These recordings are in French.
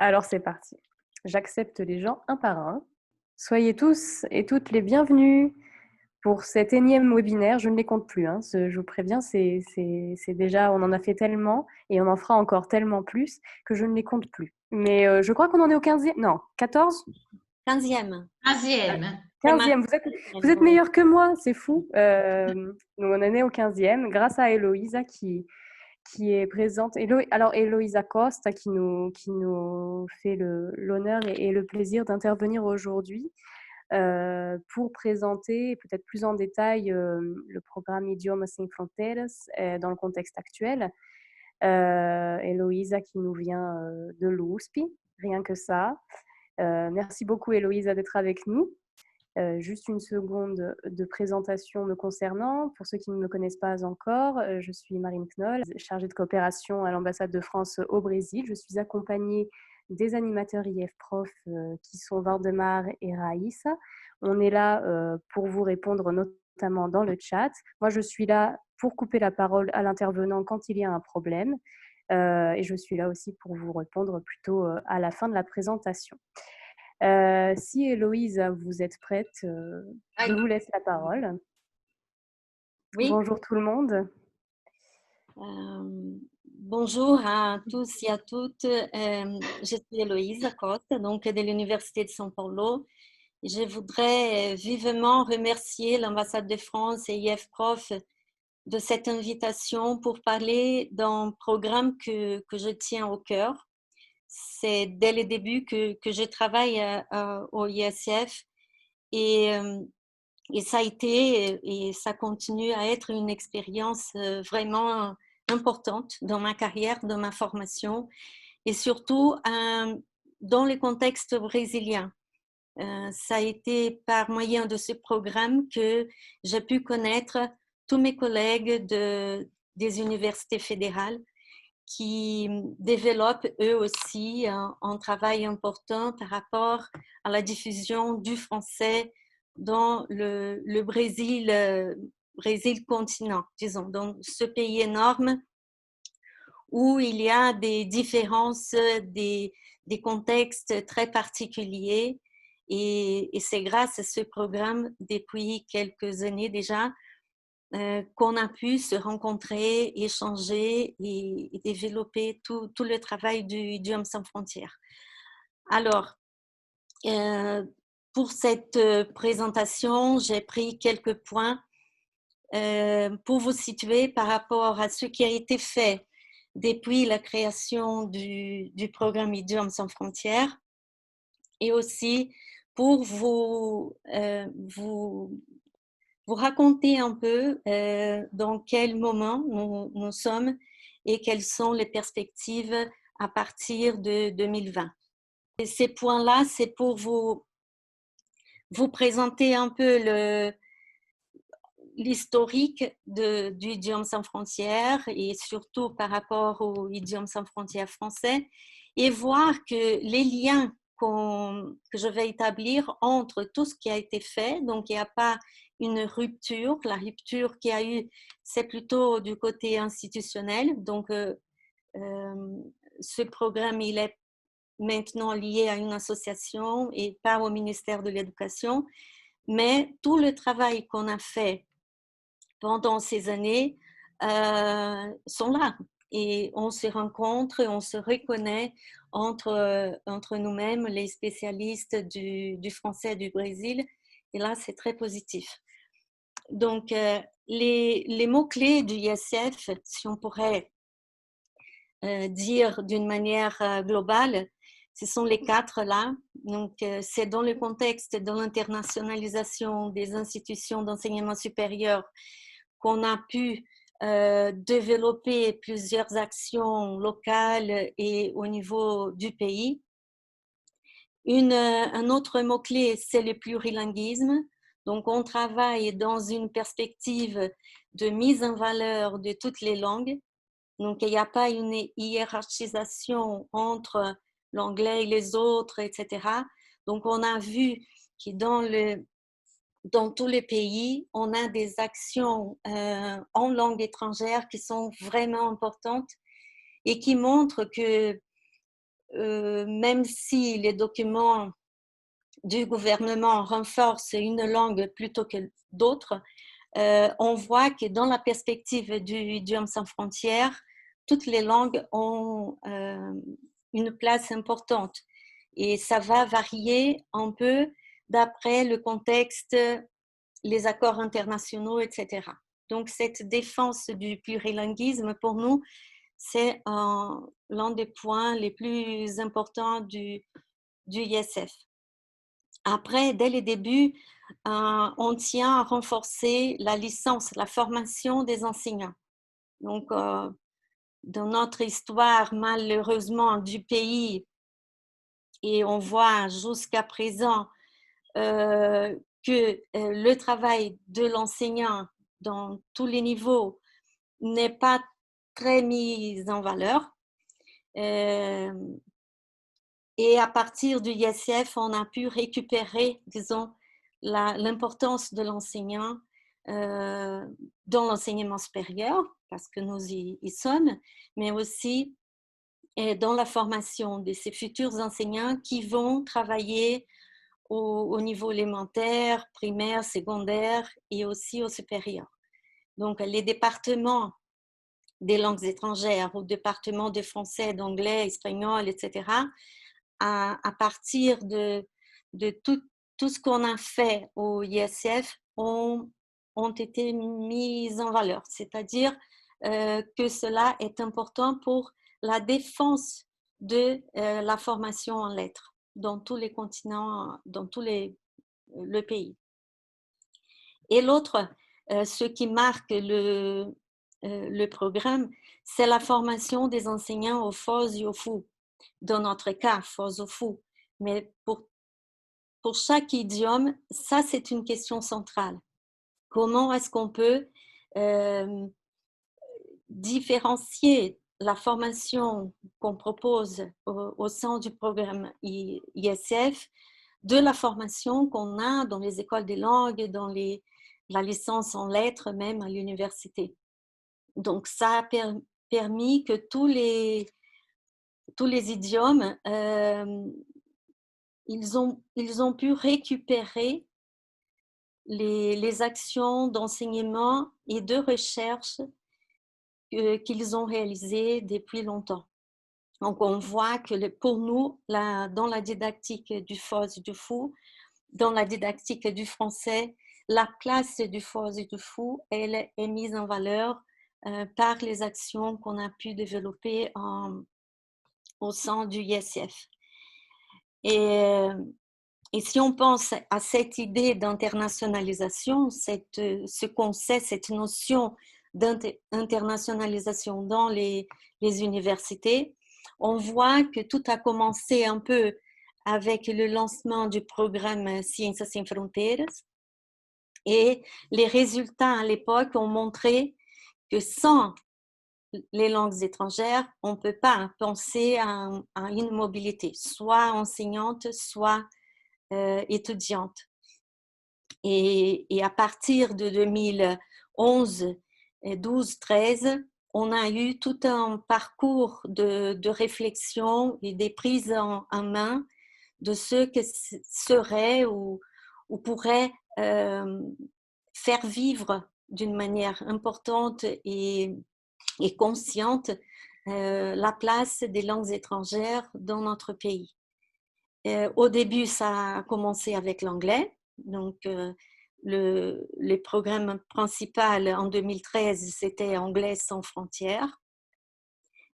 Alors c'est parti. J'accepte les gens un par un. Soyez tous et toutes les bienvenus pour cet énième webinaire. Je ne les compte plus, hein. Je vous préviens, c'est déjà, on en a fait tellement et on en fera encore tellement plus que je ne les compte plus. Mais je crois qu'on en est au 15e, non, 14? 15e. 15e. 15e, vous êtes Oui. meilleur que moi, c'est fou. Nous, on en est au 15e grâce à Héloïsa qui est présente. Alors, Héloïsa Costa qui nous fait l'honneur et le plaisir d'intervenir aujourd'hui pour présenter peut-être plus en détail le programme Idiomas Sem Fronteiras dans le contexte actuel. Héloïsa qui nous vient de l'USP, rien que ça. Merci beaucoup Héloïsa d'être avec nous. Juste une seconde de présentation me concernant. Pour ceux qui ne me connaissent pas encore, je suis Marine Knoll, chargée de coopération à l'ambassade de France au Brésil. Je suis accompagnée des animateurs IF Prof qui sont Waldemar et Raïssa. On est là pour vous répondre notamment dans le chat. Moi, je suis là pour couper la parole à l'intervenant quand il y a un problème. Et je suis là aussi pour vous répondre plutôt à la fin de la présentation. Si Héloïse, vous êtes prête, je vous laisse la parole. Oui. Bonjour tout le monde. Bonjour à tous et à toutes. Je suis Héloïse Acosta, donc de l'Université de São Paulo. Je voudrais vivement remercier l'ambassade de France et IF-Prof de cette invitation pour parler d'un programme que je tiens au cœur. C'est dès le début que je travaille au ISF et ça a été et ça continue à être une expérience vraiment importante dans ma carrière, dans ma formation et surtout dans le contexte brésilien. Ça a été par moyen de ce programme que j'ai pu connaître tous mes collègues des universités fédérales qui développent eux aussi un travail important par rapport à la diffusion du français dans le Brésil, Brésil continent, disons, dans ce pays énorme où il y a des différences, des contextes très particuliers. Et c'est grâce à ce programme, depuis quelques années déjà, qu'on a pu se rencontrer, échanger et développer tout le travail du Hommes sans frontières. Alors, pour cette présentation, j'ai pris quelques points pour vous situer par rapport à ce qui a été fait depuis la création du programme Idiomes sans frontières et aussi pour vous raconter un peu dans quel moment nous sommes et quelles sont les perspectives à partir de 2020. Et ces points-là, c'est pour vous présenter un peu l'historique du Idiomes sans frontières et surtout par rapport au Idiomes sans frontières français et voir que les liens que je vais établir entre tout ce qui a été fait, donc il n'y a pas une rupture, la rupture qu'il y a eu, c'est plutôt du côté institutionnel, donc ce programme, il est maintenant lié à une association et pas au ministère de l'Éducation, mais tout le travail qu'on a fait pendant ces années sont là et on se rencontre, on se reconnaît entre nous-mêmes, les spécialistes du français du Brésil, et là c'est très positif. Donc les mots-clés du ISF, si on pourrait dire d'une manière globale, ce sont les 4 là. Donc c'est dans le contexte de l'internationalisation des institutions d'enseignement supérieur qu'on a pu développer plusieurs actions locales et au niveau du pays. Un autre mot-clé, c'est le plurilinguisme. Donc, on travaille dans une perspective de mise en valeur de toutes les langues. Donc, il n'y a pas une hiérarchisation entre l'anglais et les autres, etc. Donc, on a vu que dans tous les pays, on a des actions en langue étrangère qui sont vraiment importantes et qui montrent que même si les documents du gouvernement renforcent une langue plutôt que d'autres, on voit que dans la perspective du idiome sans frontières, toutes les langues ont une place importante. Et ça va varier un peu d'après le contexte, les accords internationaux, etc. Donc, cette défense du plurilinguisme, pour nous, c'est l'un des points les plus importants du ISF. Après, dès le début, on tient à renforcer la licence, la formation des enseignants. Donc, dans notre histoire, malheureusement, du pays, et on voit jusqu'à présent que le travail de l'enseignant dans tous les niveaux n'est pas très mis en valeur. Et à partir du ISF, on a pu récupérer, disons, l'importance de l'enseignant dans l'enseignement supérieur, parce que nous y sommes, mais aussi dans la formation de ces futurs enseignants qui vont travailler au niveau élémentaire, primaire, secondaire et aussi au supérieur. Donc, les départements des langues étrangères, au département de français, d'anglais, espagnol, etc., à partir de tout ce qu'on a fait au ISF ont été mis en valeur. C'est-à-dire que cela est important pour la défense de la formation en lettres dans tous les continents, dans tous le pays. Et l'autre, ce qui marque le programme, c'est la formation des enseignants au FOS et au FU. Dans notre cas, FOS au FU. Mais pour chaque idiome, ça, c'est une question centrale. Comment est-ce qu'on peut différencier la formation qu'on propose au sein du programme ISF de la formation qu'on a dans les écoles des langues, dans la licence en lettres, même à l'université. Donc, ça a permis que tous les idiomes, ils ont pu récupérer les actions d'enseignement et de recherche qu'ils ont réalisées depuis longtemps. Donc, on voit que pour nous, dans la didactique du FOS et du FU, dans la didactique du français, la place du FOS et du FU, elle est mise en valeur par les actions qu'on a pu développer au sein du ISF. Et si on pense à cette idée d'internationalisation, ce concept, cette notion d'internationalisation dans les universités, on voit que tout a commencé un peu avec le lancement du programme Ciências Sem Fronteiras. Et les résultats à l'époque ont montré que sans les langues étrangères, on ne peut pas penser à une mobilité, soit enseignante, soit étudiante. Et à partir de 2011, 12, 13, on a eu tout un parcours de réflexion et des prises en main de ce que serait ou pourrait faire vivre d'une manière importante et consciente la place des langues étrangères dans notre pays. Au début, ça a commencé avec l'anglais. Donc, le programme principal en 2013, c'était Anglais sans frontières.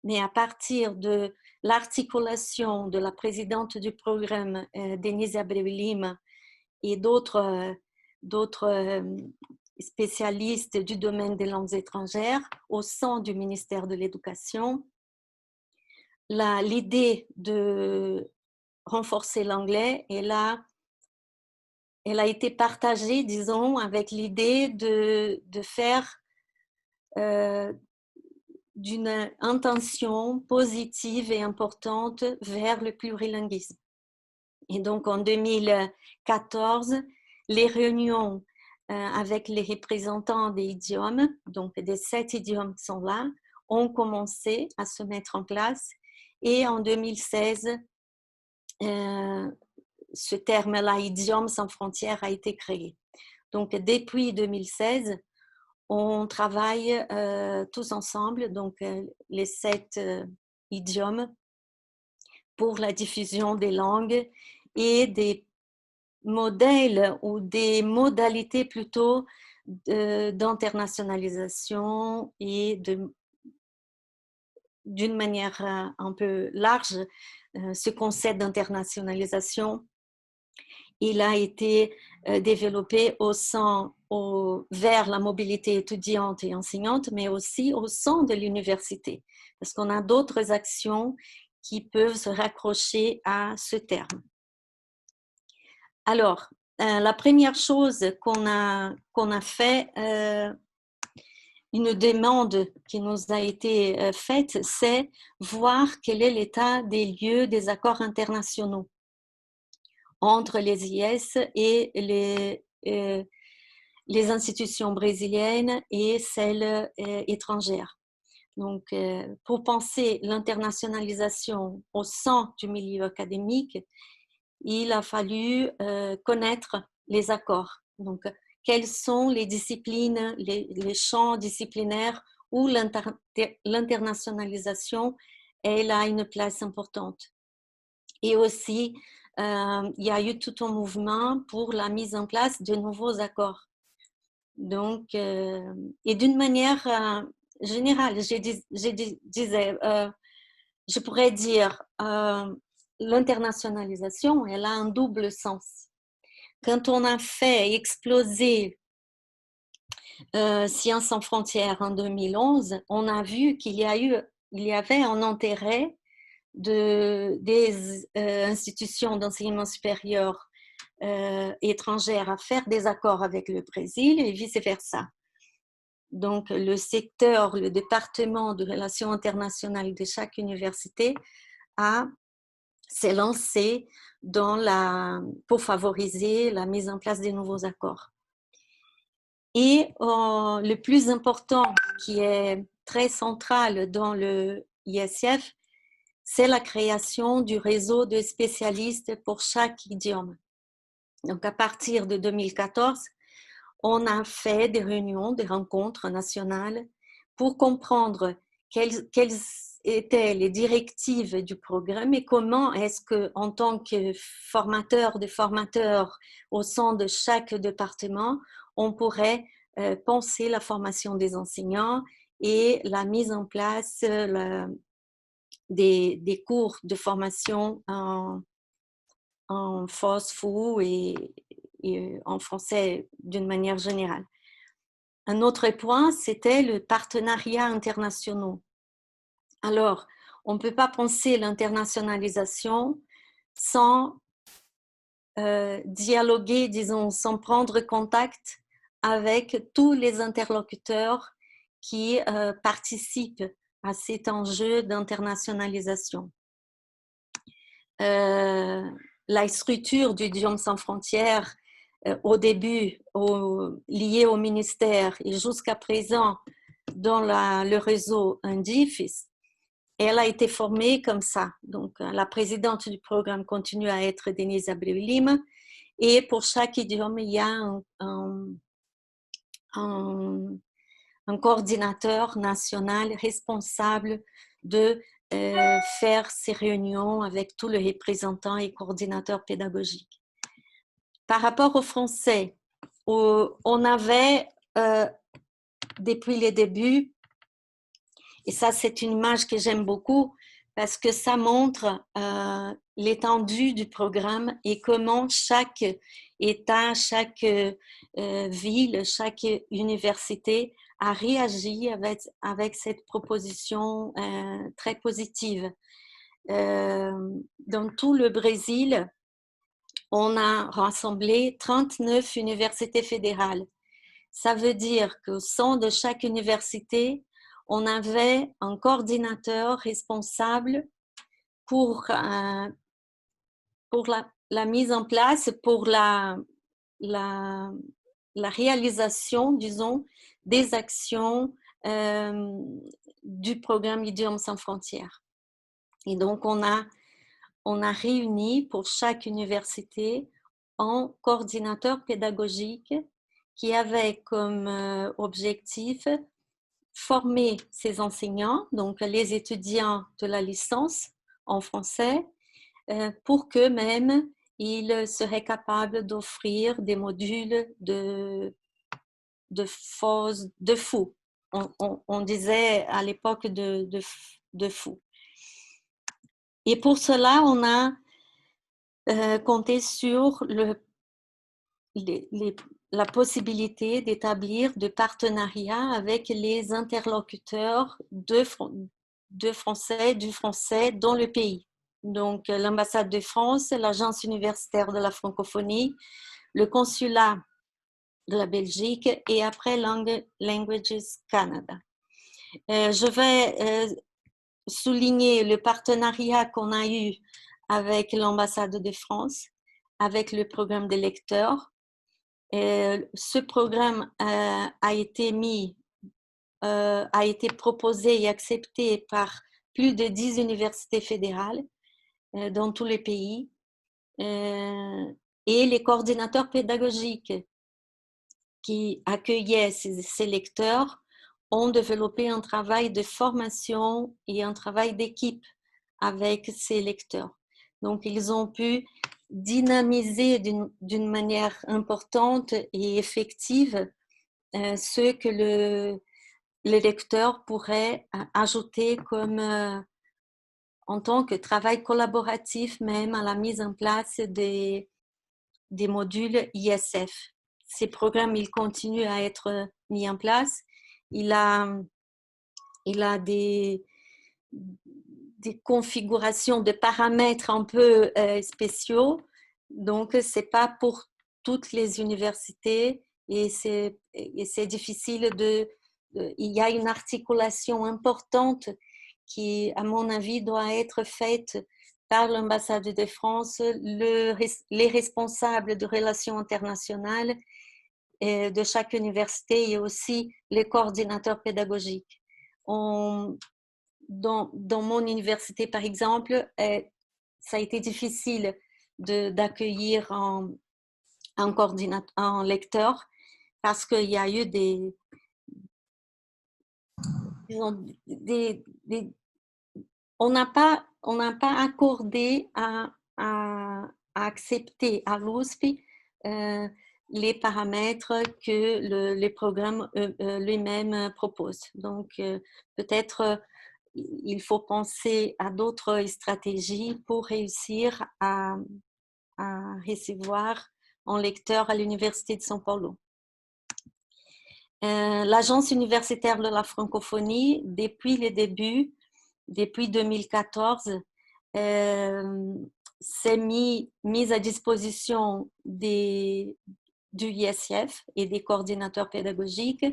Mais à partir de l'articulation de la présidente du programme, Denise Abreu Lima, et d'autres spécialistes du domaine des langues étrangères au sein du ministère de l'Éducation, l'idée de renforcer l'anglais, elle a été partagée, disons, avec l'idée de faire d'une intention positive et importante vers le plurilinguisme. Et donc, en 2014, les réunions avec les représentants des idiomes, donc des 7 idiomes qui sont là, ont commencé à se mettre en place. Et en 2016, ce terme-là, Idiomes sans frontières, a été créé. Donc, depuis 2016, on travaille tous ensemble, donc les 7 idiomes, pour la diffusion des langues et des modèles ou des modalités plutôt d'internationalisation et d'une manière un peu large, ce concept d'internationalisation, il a été développé vers la mobilité étudiante et enseignante, mais aussi au sein de l'université, parce qu'on a d'autres actions qui peuvent se raccrocher à ce terme. Alors, la première chose qu'on a fait, une demande qui nous a été faite, c'est voir quel est l'état des lieux des accords internationaux entre les IS et les institutions brésiliennes et celles étrangères. Donc, pour penser l'internationalisation au sein du milieu académique, il a fallu connaître les accords. Donc, quelles sont les disciplines, les champs disciplinaires où l'internationalisation, elle a une place importante. Et aussi, il y a eu tout un mouvement pour la mise en place de nouveaux accords. Donc, et d'une manière générale, je pourrais dire, l'internationalisation, elle a un double sens. Quand on a fait exploser Sciences sans frontières en 2011, on a vu qu'il y avait un intérêt des institutions d'enseignement supérieur étrangères à faire des accords avec le Brésil et vice-versa. Donc, le secteur, le département de relations internationales de chaque université s'est lancé pour favoriser la mise en place des nouveaux accords. Et le plus important, qui est très central dans le ISF, c'est la création du réseau de spécialistes pour chaque idiome. Donc, à partir de 2014, on a fait des réunions, des rencontres nationales pour comprendre quelles étaient les directives du programme et comment est-ce que, en tant que formateur de formateurs au sein de chaque département, on pourrait penser la formation des enseignants et la mise en place des cours de formation en FOSFU et en français d'une manière générale. Un autre point, c'était le partenariat international. Alors, on ne peut pas penser l'internationalisation sans dialoguer, disons, sans prendre contact avec tous les interlocuteurs qui participent à cet enjeu d'internationalisation. La structure du Idiomes sans frontières, au début liée au ministère et jusqu'à présent dans le réseau INDIFIS, elle a été formée comme ça. Donc, la présidente du programme continue à être Denise Abreu-Lima et pour chaque idiome, il y a un coordinateur national responsable de faire ces réunions avec tous les représentants et coordinateurs pédagogiques. Par rapport au français, on avait, depuis les débuts, et ça c'est une image que j'aime beaucoup parce que ça montre l'étendue du programme et comment chaque État, chaque ville, chaque université a réagi avec cette proposition très positive. Dans tout le Brésil, on a rassemblé 39 universités fédérales. Ça veut dire qu'au sein de chaque université, on avait un coordinateur responsable pour la mise en place, pour la réalisation, disons, des actions du programme Idiomes sans frontières. Et donc, on a réuni pour chaque université un coordinateur pédagogique qui avait comme objectif former ses enseignants, donc les étudiants de la licence en français, pour qu'eux-mêmes, ils seraient capables d'offrir des modules de fou. On disait à l'époque de fou. Et pour cela, on a compté sur la possibilité d'établir des partenariats avec les interlocuteurs du français dans le pays. Donc, l'ambassade de France, l'agence universitaire de la francophonie, le consulat de la Belgique et après Languages Canada. Je vais souligner le partenariat qu'on a eu avec l'ambassade de France, avec le programme des lecteurs. Ce programme a été proposé et accepté par plus de 10 universités fédérales dans tous les pays. Et les coordinateurs pédagogiques qui accueillaient ces lecteurs ont développé un travail de formation et un travail d'équipe avec ces lecteurs. Donc, ils ont pu dynamiser d'une manière importante et effective ce que le lecteur pourrait ajouter comme en tant que travail collaboratif même à la mise en place des modules ISF. Ces programmes, ils continuent à être mis en place. Il a des configurations de paramètres un peu spéciaux. Donc, ce n'est pas pour toutes les universités et c'est difficile il y a une articulation importante qui, à mon avis, doit être faite par l'ambassade de France, les responsables de relations internationales de chaque université et aussi les coordinateurs pédagogiques. Dans mon université, par exemple, ça a été difficile d'accueillir un lecteur parce qu'il y a eu on n'a pas accordé à accepter à l'USP les paramètres que les programmes lui-même proposent. Donc, peut-être il faut penser à d'autres stratégies pour réussir à recevoir un lecteur à l'Université de São Paulo. L'Agence universitaire de la francophonie, depuis les débuts, depuis 2014, s'est mise à disposition du ISF et des coordinateurs pédagogiques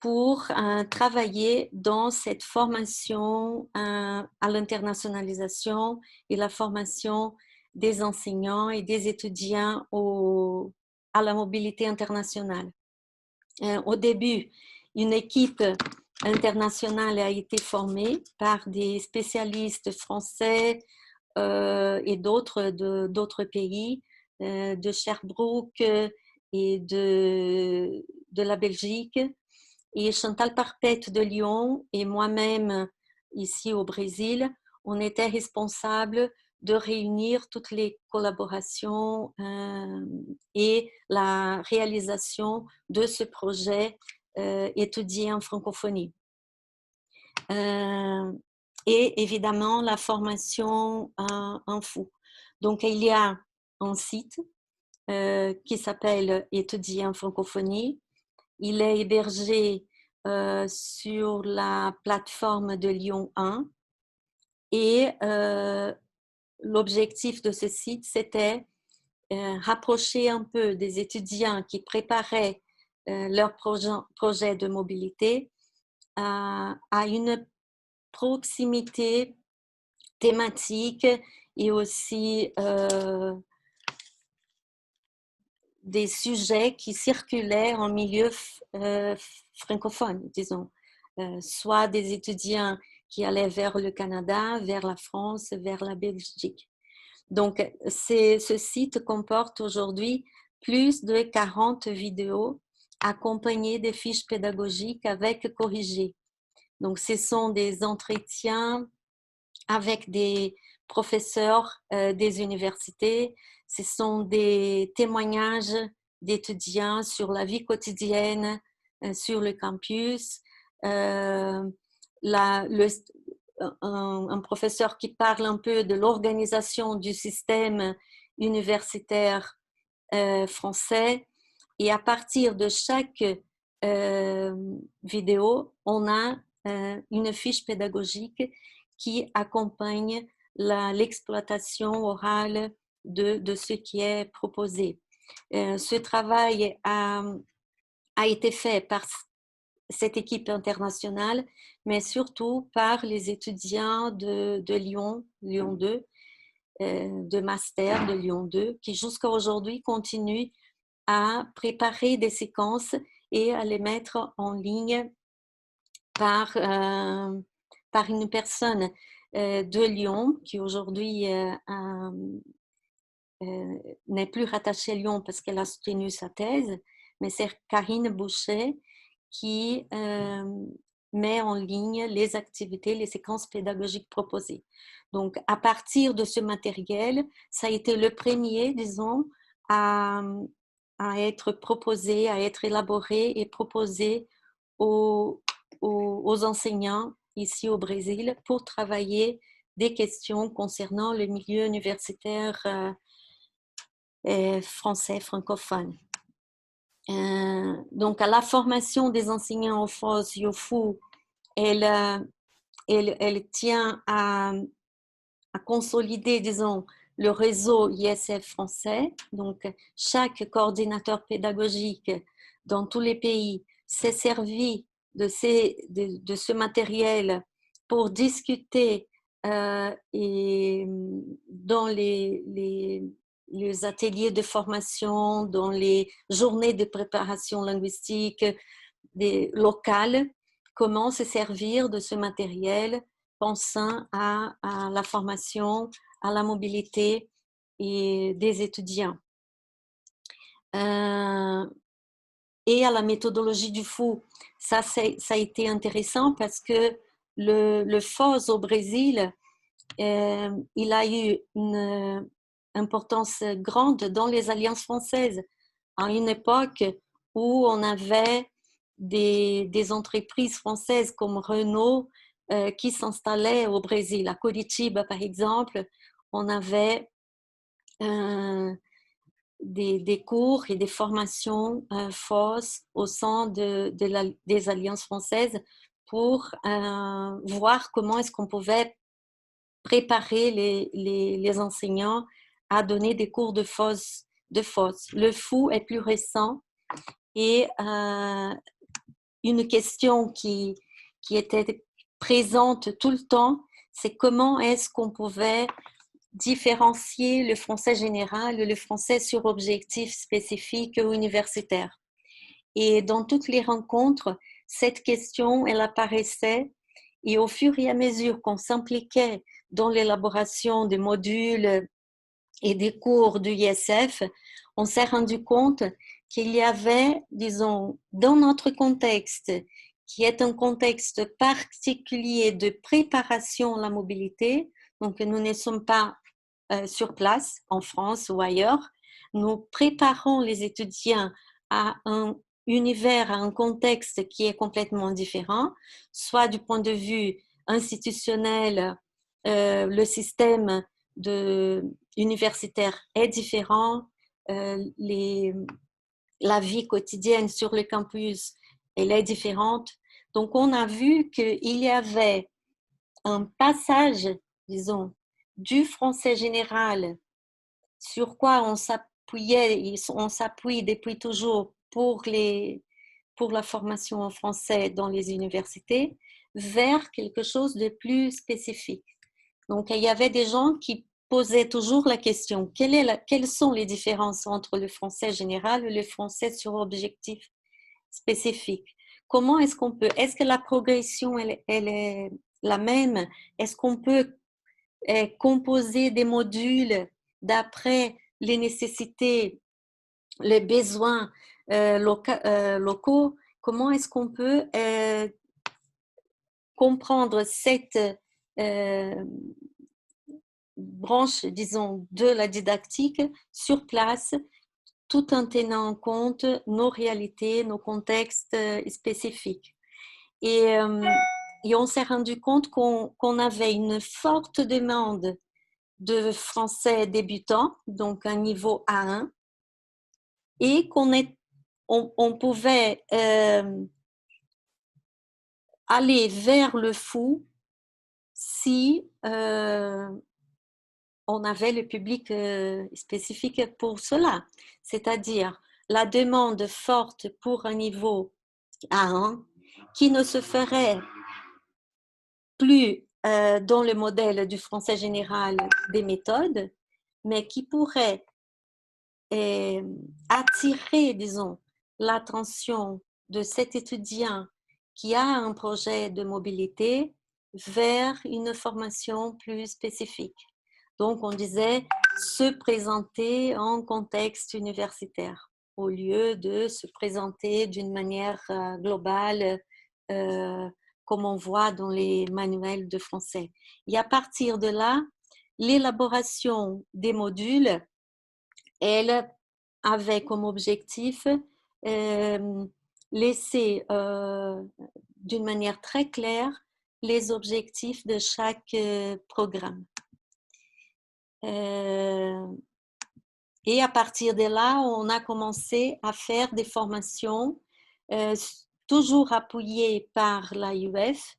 pour travailler dans cette formation à l'internationalisation et la formation des enseignants et des étudiants à la mobilité internationale. Au début, une équipe internationale a été formée par des spécialistes français et d'autres pays, de Sherbrooke et de la Belgique. Et Chantal Parpette de Lyon et moi-même ici au Brésil, on était responsables de réunir toutes les collaborations et la réalisation de ce projet étudié en francophonie. Et évidemment, la formation en fou. Donc, il y a un site qui s'appelle Étudier en francophonie. Il est hébergé sur la plateforme de Lyon 1 et l'objectif de ce site, c'était rapprocher un peu des étudiants qui préparaient leur projet de mobilité à une proximité thématique et aussi des sujets qui circulaient en milieu francophone, disons. Soit des étudiants qui allaient vers le Canada, vers la France, vers la Belgique. Donc, ce site comporte aujourd'hui plus de 40 vidéos accompagnées des fiches pédagogiques avec corrigées. Donc, ce sont des entretiens avec des professeurs des universités, ce sont des témoignages d'étudiants sur la vie quotidienne sur le campus, un professeur qui parle un peu de l'organisation du système universitaire français. Et à partir de chaque vidéo, on a une fiche pédagogique qui accompagne l'exploitation orale de ce qui est proposé. Ce travail a été fait par cette équipe internationale, mais surtout par les étudiants de Lyon 2, de master de Lyon 2, qui jusqu'à aujourd'hui continuent à préparer des séquences et à les mettre en ligne par une personne de Lyon qui aujourd'hui n'est plus rattachée à Lyon parce qu'elle a soutenu sa thèse, mais c'est Karine Boucher qui met en ligne les activités, les séquences pédagogiques proposées. Donc, à partir de ce matériel, ça a été le premier, disons, à être proposé, à être élaboré et proposé aux enseignants ici au Brésil pour travailler des questions concernant le milieu universitaire français francophone. Donc, à la formation des enseignants au FOS Yofu, elle tient à consolider, disons, le réseau ISF français. Donc, chaque coordinateur pédagogique dans tous les pays s'est servi de ce matériel pour discuter et dans les ateliers de formation, dans les journées de préparation linguistique locales, comment se servir de ce matériel pensant à la formation, à la mobilité et des étudiants. Et à la méthodologie du FOU. Ça a été intéressant parce que le FOS au Brésil, il a eu une importance grande dans les alliances françaises, à une époque où on avait des entreprises françaises comme Renault qui s'installaient au Brésil. À Curitiba, par exemple, on avait des cours et des formations FOS au sein des alliances françaises pour voir comment est-ce qu'on pouvait préparer les enseignants à donner des cours de FOS. Le FOU est plus récent et une question qui était présente tout le temps, c'est comment est-ce qu'on pouvait différencier le français général et le français sur objectif spécifique ou universitaire. Et dans toutes les rencontres, cette question, elle apparaissait et au fur et à mesure qu'on s'impliquait dans l'élaboration des modules et des cours du ISF, on s'est rendu compte qu'il y avait, disons, dans notre contexte, qui est un contexte particulier de préparation à la mobilité, donc nous ne sommes pas sur place, en France ou ailleurs, nous préparons les étudiants à un univers, à un contexte qui est complètement différent, soit du point de vue institutionnel, le système universitaire est différent, la vie quotidienne sur le campus, elle est différente. Donc, on a vu qu'il y avait un passage, disons, du français général sur quoi on s'appuie depuis toujours pour la formation en français dans les universités, vers quelque chose de plus spécifique. Donc, il y avait des gens qui posaient toujours la question, quelles sont les différences entre le français général et le français sur objectif spécifique? Comment est-ce qu'on peut, est-ce que la progression, elle est la même? Est-ce qu'on peut composer des modules d'après les nécessités, les besoins locaux? Comment est-ce qu'on peut comprendre cette branche, disons, de la didactique sur place, tout en tenant en compte nos réalités, nos contextes spécifiques. Et on s'est rendu compte qu'on avait une forte demande de français débutants, donc un niveau A1, et on pouvait aller vers le fou si on avait le public spécifique pour cela. C'est-à-dire la demande forte pour un niveau A1 qui ne se ferait plus dans le modèle du français général des méthodes, mais qui pourrait attirer, disons, l'attention de cet étudiant qui a un projet de mobilité vers une formation plus spécifique. Donc, on disait se présenter en contexte universitaire au lieu de se présenter d'une manière globale comme on voit dans les manuels de français. Et à partir de là, l'élaboration des modules, elle avait comme objectif laisser d'une manière très claire les objectifs de chaque programme. Et à partir de là, on a commencé à faire des formations toujours appuyées par l'AUF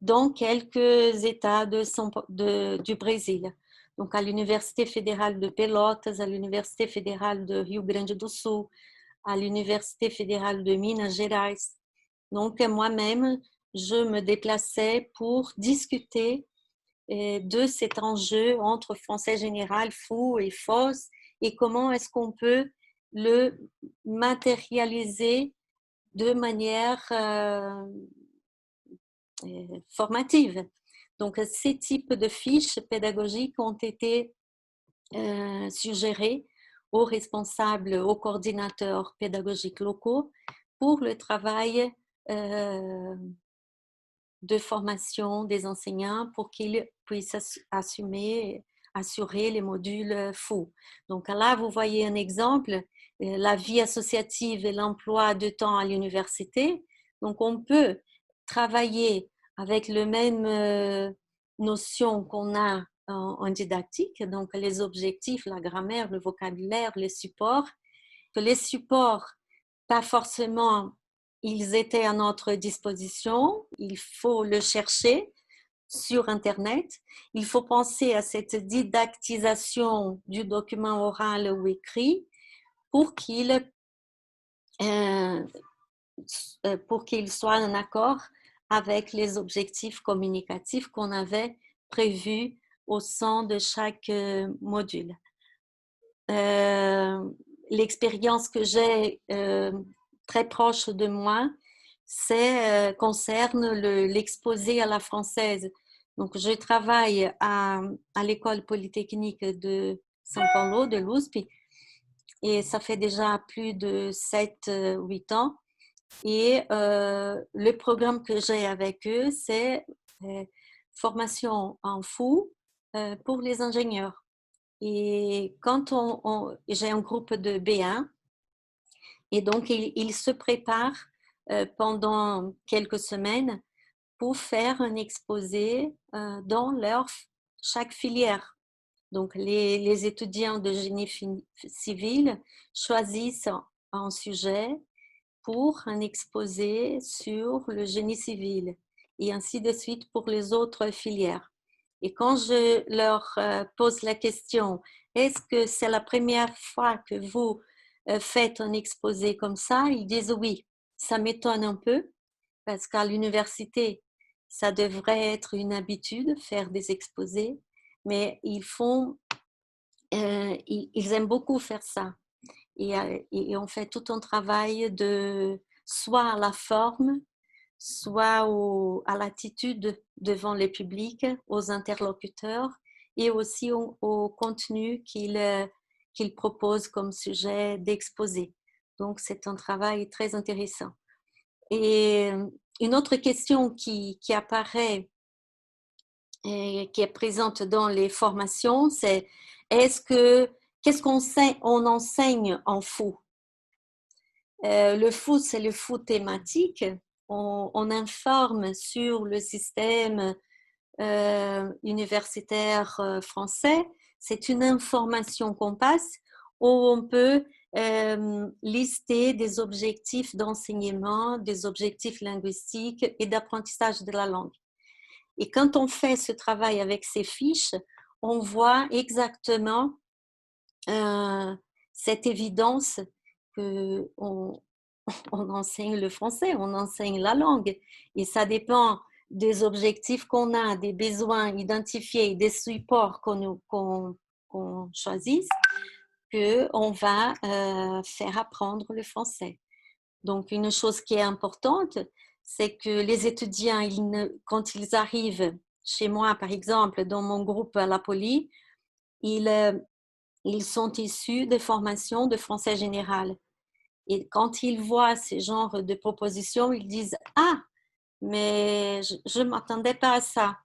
dans quelques États du Brésil. Donc à l'Université fédérale de Pelotas, à l'Université fédérale de Rio Grande do Sul, à l'Université fédérale de Minas Gerais. Donc moi-même, je me déplaçais pour discuter de cet enjeu entre français général, fou et fausse, et comment est-ce qu'on peut le matérialiser de manière formative. Donc, ces types de fiches pédagogiques ont été suggérés aux responsables, aux coordinateurs pédagogiques locaux pour le travail de formation des enseignants pour qu'ils puissent assurer les modules fous. Donc là, vous voyez un exemple, la vie associative et l'emploi de temps à l'université. Donc on peut travailler avec le même notion qu'on a en didactique, donc les objectifs, la grammaire, le vocabulaire, les supports, que les supports, pas forcément ils étaient à notre disposition, il faut le chercher sur Internet, il faut penser à cette didactisation du document oral ou écrit pour qu'il soit en accord avec les objectifs communicatifs qu'on avait prévus au sein de chaque module. L'expérience que j'ai très proche de moi, concerne l'exposé à la française. Donc, je travaille à l'école polytechnique de São Paulo, de l'USP, et ça fait déjà plus de 7-8 ans. Et le programme que j'ai avec eux, c'est formation en fou pour les ingénieurs. Et quand j'ai un groupe de B1, et donc ils se préparent pendant quelques semaines pour faire un exposé dans chaque filière. Donc les étudiants de génie civil choisissent un sujet pour un exposé sur le génie civil et ainsi de suite pour les autres filières. Et quand je leur pose la question, est-ce que c'est la première fois que vous faites un exposé comme ça? Ils disent oui. Ça m'étonne un peu parce qu'à l'université, ça devrait être une habitude, faire des exposés, mais ils aiment beaucoup faire ça. Et on fait tout un travail de soit la forme, soit à l'attitude devant le public, aux interlocuteurs et aussi au contenu qu'il propose comme sujet d'exposer. Donc, c'est un travail très intéressant. Et une autre question qui apparaît et qui est présente dans les formations, c'est qu'est-ce qu'on enseigne en fou? Le fou, c'est le fou thématique. On informe sur le système universitaire français. C'est une information qu'on passe où on peut lister des objectifs d'enseignement, des objectifs linguistiques et d'apprentissage de la langue. Et quand on fait ce travail avec ces fiches, on voit exactement cette évidence qu'on on enseigne le français, on enseigne la langue. Et ça dépend des objectifs qu'on a, des besoins identifiés, des supports qu'on choisisse, qu'on va faire apprendre le français. Donc, une chose qui est importante, c'est que les étudiants, quand ils arrivent chez moi, par exemple, dans mon groupe à la Poly, ils sont issus de formations de français général. Et quand ils voient ce genre de propositions, ils disent « Ah, mais je ne m'attendais pas à ça. »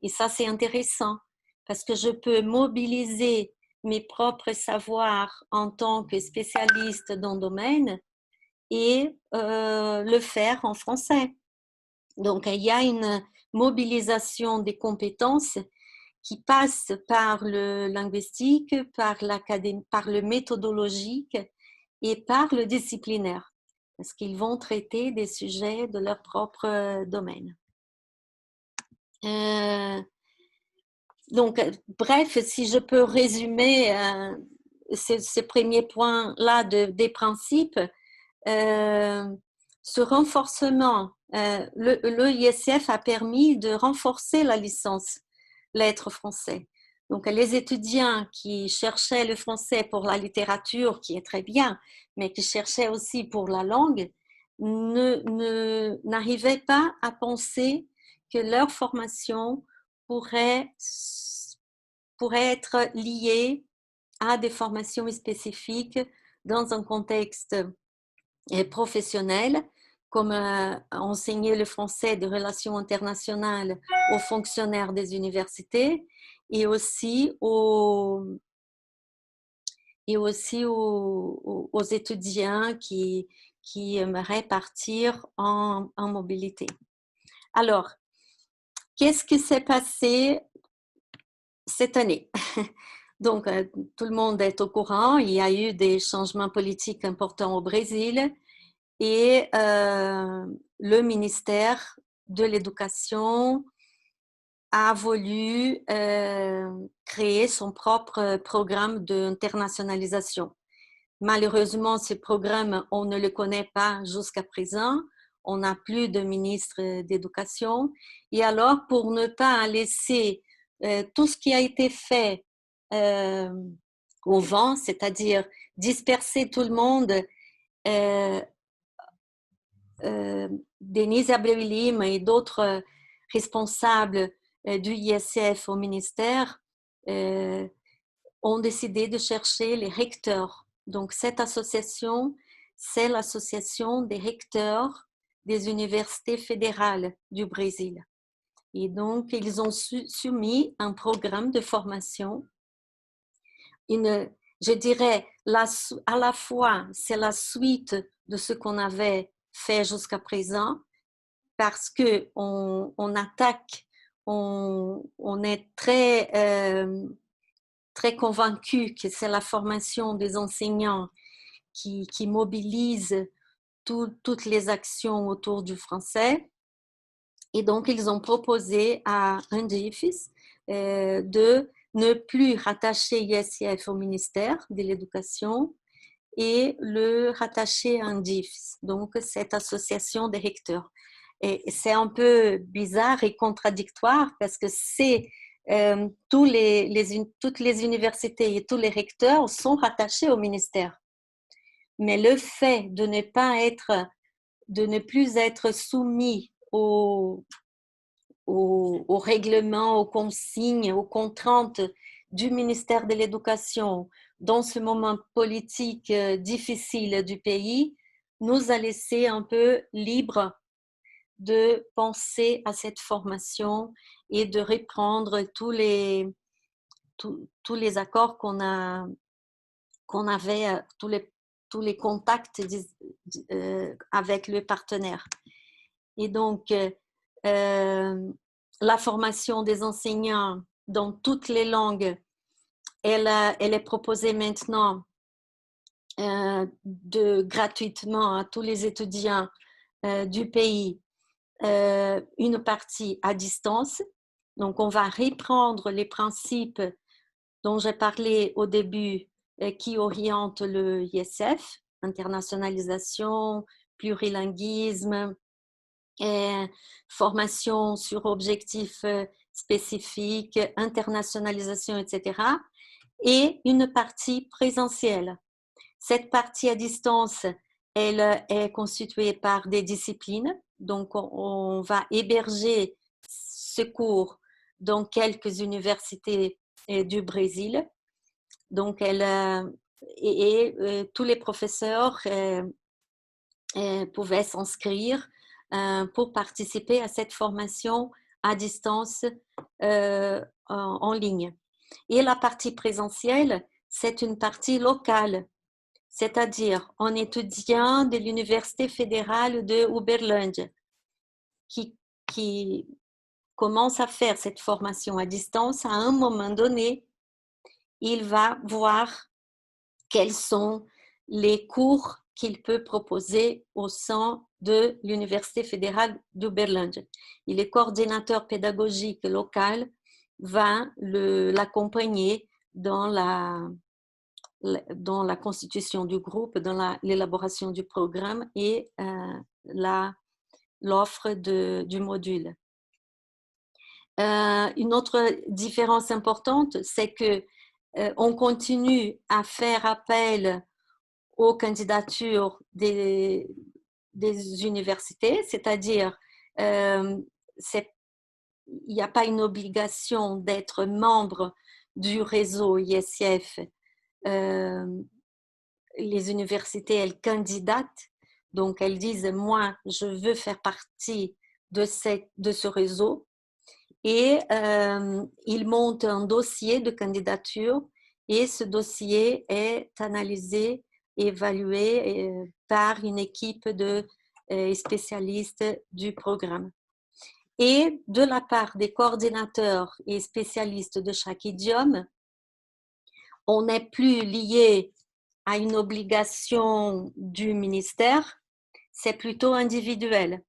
Et ça, c'est intéressant parce que je peux mobiliser mes propres savoirs en tant que spécialiste dans le domaine et le faire en français. Donc, il y a une mobilisation des compétences qui passe par le linguistique, par le méthodologique et par le disciplinaire, parce qu'ils vont traiter des sujets de leur propre domaine. Donc, bref, si je peux résumer ce premier point-là des principes, ce renforcement, le ISF a permis de renforcer la licence lettres français. Donc, les étudiants qui cherchaient le français pour la littérature, qui est très bien, mais qui cherchaient aussi pour la langue, n'arrivaient pas à penser que leur formation pourrait être liée à des formations spécifiques dans un contexte professionnel, comme enseigner le français de relations internationales aux fonctionnaires des universités et aussi aux étudiants qui aimeraient partir en mobilité. Alors, qu'est-ce qui s'est passé cette année? Donc, tout le monde est au courant, il y a eu des changements politiques importants au Brésil et le ministère de l'Éducation a voulu créer son propre programme d'internationalisation. Malheureusement, ce programme, on ne le connaît pas jusqu'à présent. On n'a plus de ministre d'éducation. Et alors, pour ne pas laisser tout ce qui a été fait au vent, c'est-à-dire disperser tout le monde, Denise Abreu-Lima et d'autres responsables du ISF au ministère ont décidé de chercher les recteurs. Donc, cette association, c'est l'association des recteurs des universités fédérales du Brésil. Et donc, ils ont soumis un programme de formation. Je dirais, à la fois, c'est la suite de ce qu'on avait fait jusqu'à présent, parce qu'on attaque, on est très convaincu que c'est la formation des enseignants qui mobilise toutes les actions autour du français. Et donc, ils ont proposé à UNDIFIS de ne plus rattacher ISF au ministère de l'Éducation et le rattacher à UNDIFIS, donc cette association des recteurs. Et c'est un peu bizarre et contradictoire parce que toutes les universités et tous les recteurs sont rattachés au ministère. Mais le fait de ne plus être soumis aux règlements, aux consignes, aux contraintes du ministère de l'Éducation dans ce moment politique difficile du pays, nous a laissé un peu libre de penser à cette formation et de reprendre tous les accords qu'on avait, tous les contacts avec le partenaire. Et donc, la formation des enseignants dans toutes les langues, elle est proposée maintenant gratuitement à tous les étudiants du pays, une partie à distance. Donc, on va reprendre les principes dont j'ai parlé au début qui orientent le ISF, internationalisation, plurilinguisme, formation sur objectifs spécifiques, internationalisation, etc. Et une partie présentielle. Cette partie à distance, elle est constituée par des disciplines. Donc, on va héberger ce cours dans quelques universités du Brésil. Donc, tous les professeurs pouvaient s'inscrire pour participer à cette formation à distance en ligne. Et la partie présentielle, c'est une partie locale, c'est-à-dire un étudiant de l'Université fédérale de Uberlândia qui commence à faire cette formation à distance. À un moment donné, il va voir quels sont les cours qu'il peut proposer au sein de l'Université fédérale d'Uberlândia. Et le coordinateur pédagogique local va l'accompagner dans la constitution du groupe, dans l'élaboration du programme et l'offre du module. Une autre différence importante, c'est que on continue à faire appel aux candidatures des universités, c'est-à-dire il n'y a pas une obligation d'être membre du réseau ISF. Les universités, elles candidatent, donc elles disent « moi, je veux faire partie de ce réseau ». Et ils montent un dossier de candidature et ce dossier est analysé, évalué par une équipe de spécialistes du programme. Et de la part des coordinateurs et spécialistes de chaque idiome, on n'est plus lié à une obligation du ministère, c'est plutôt individuel.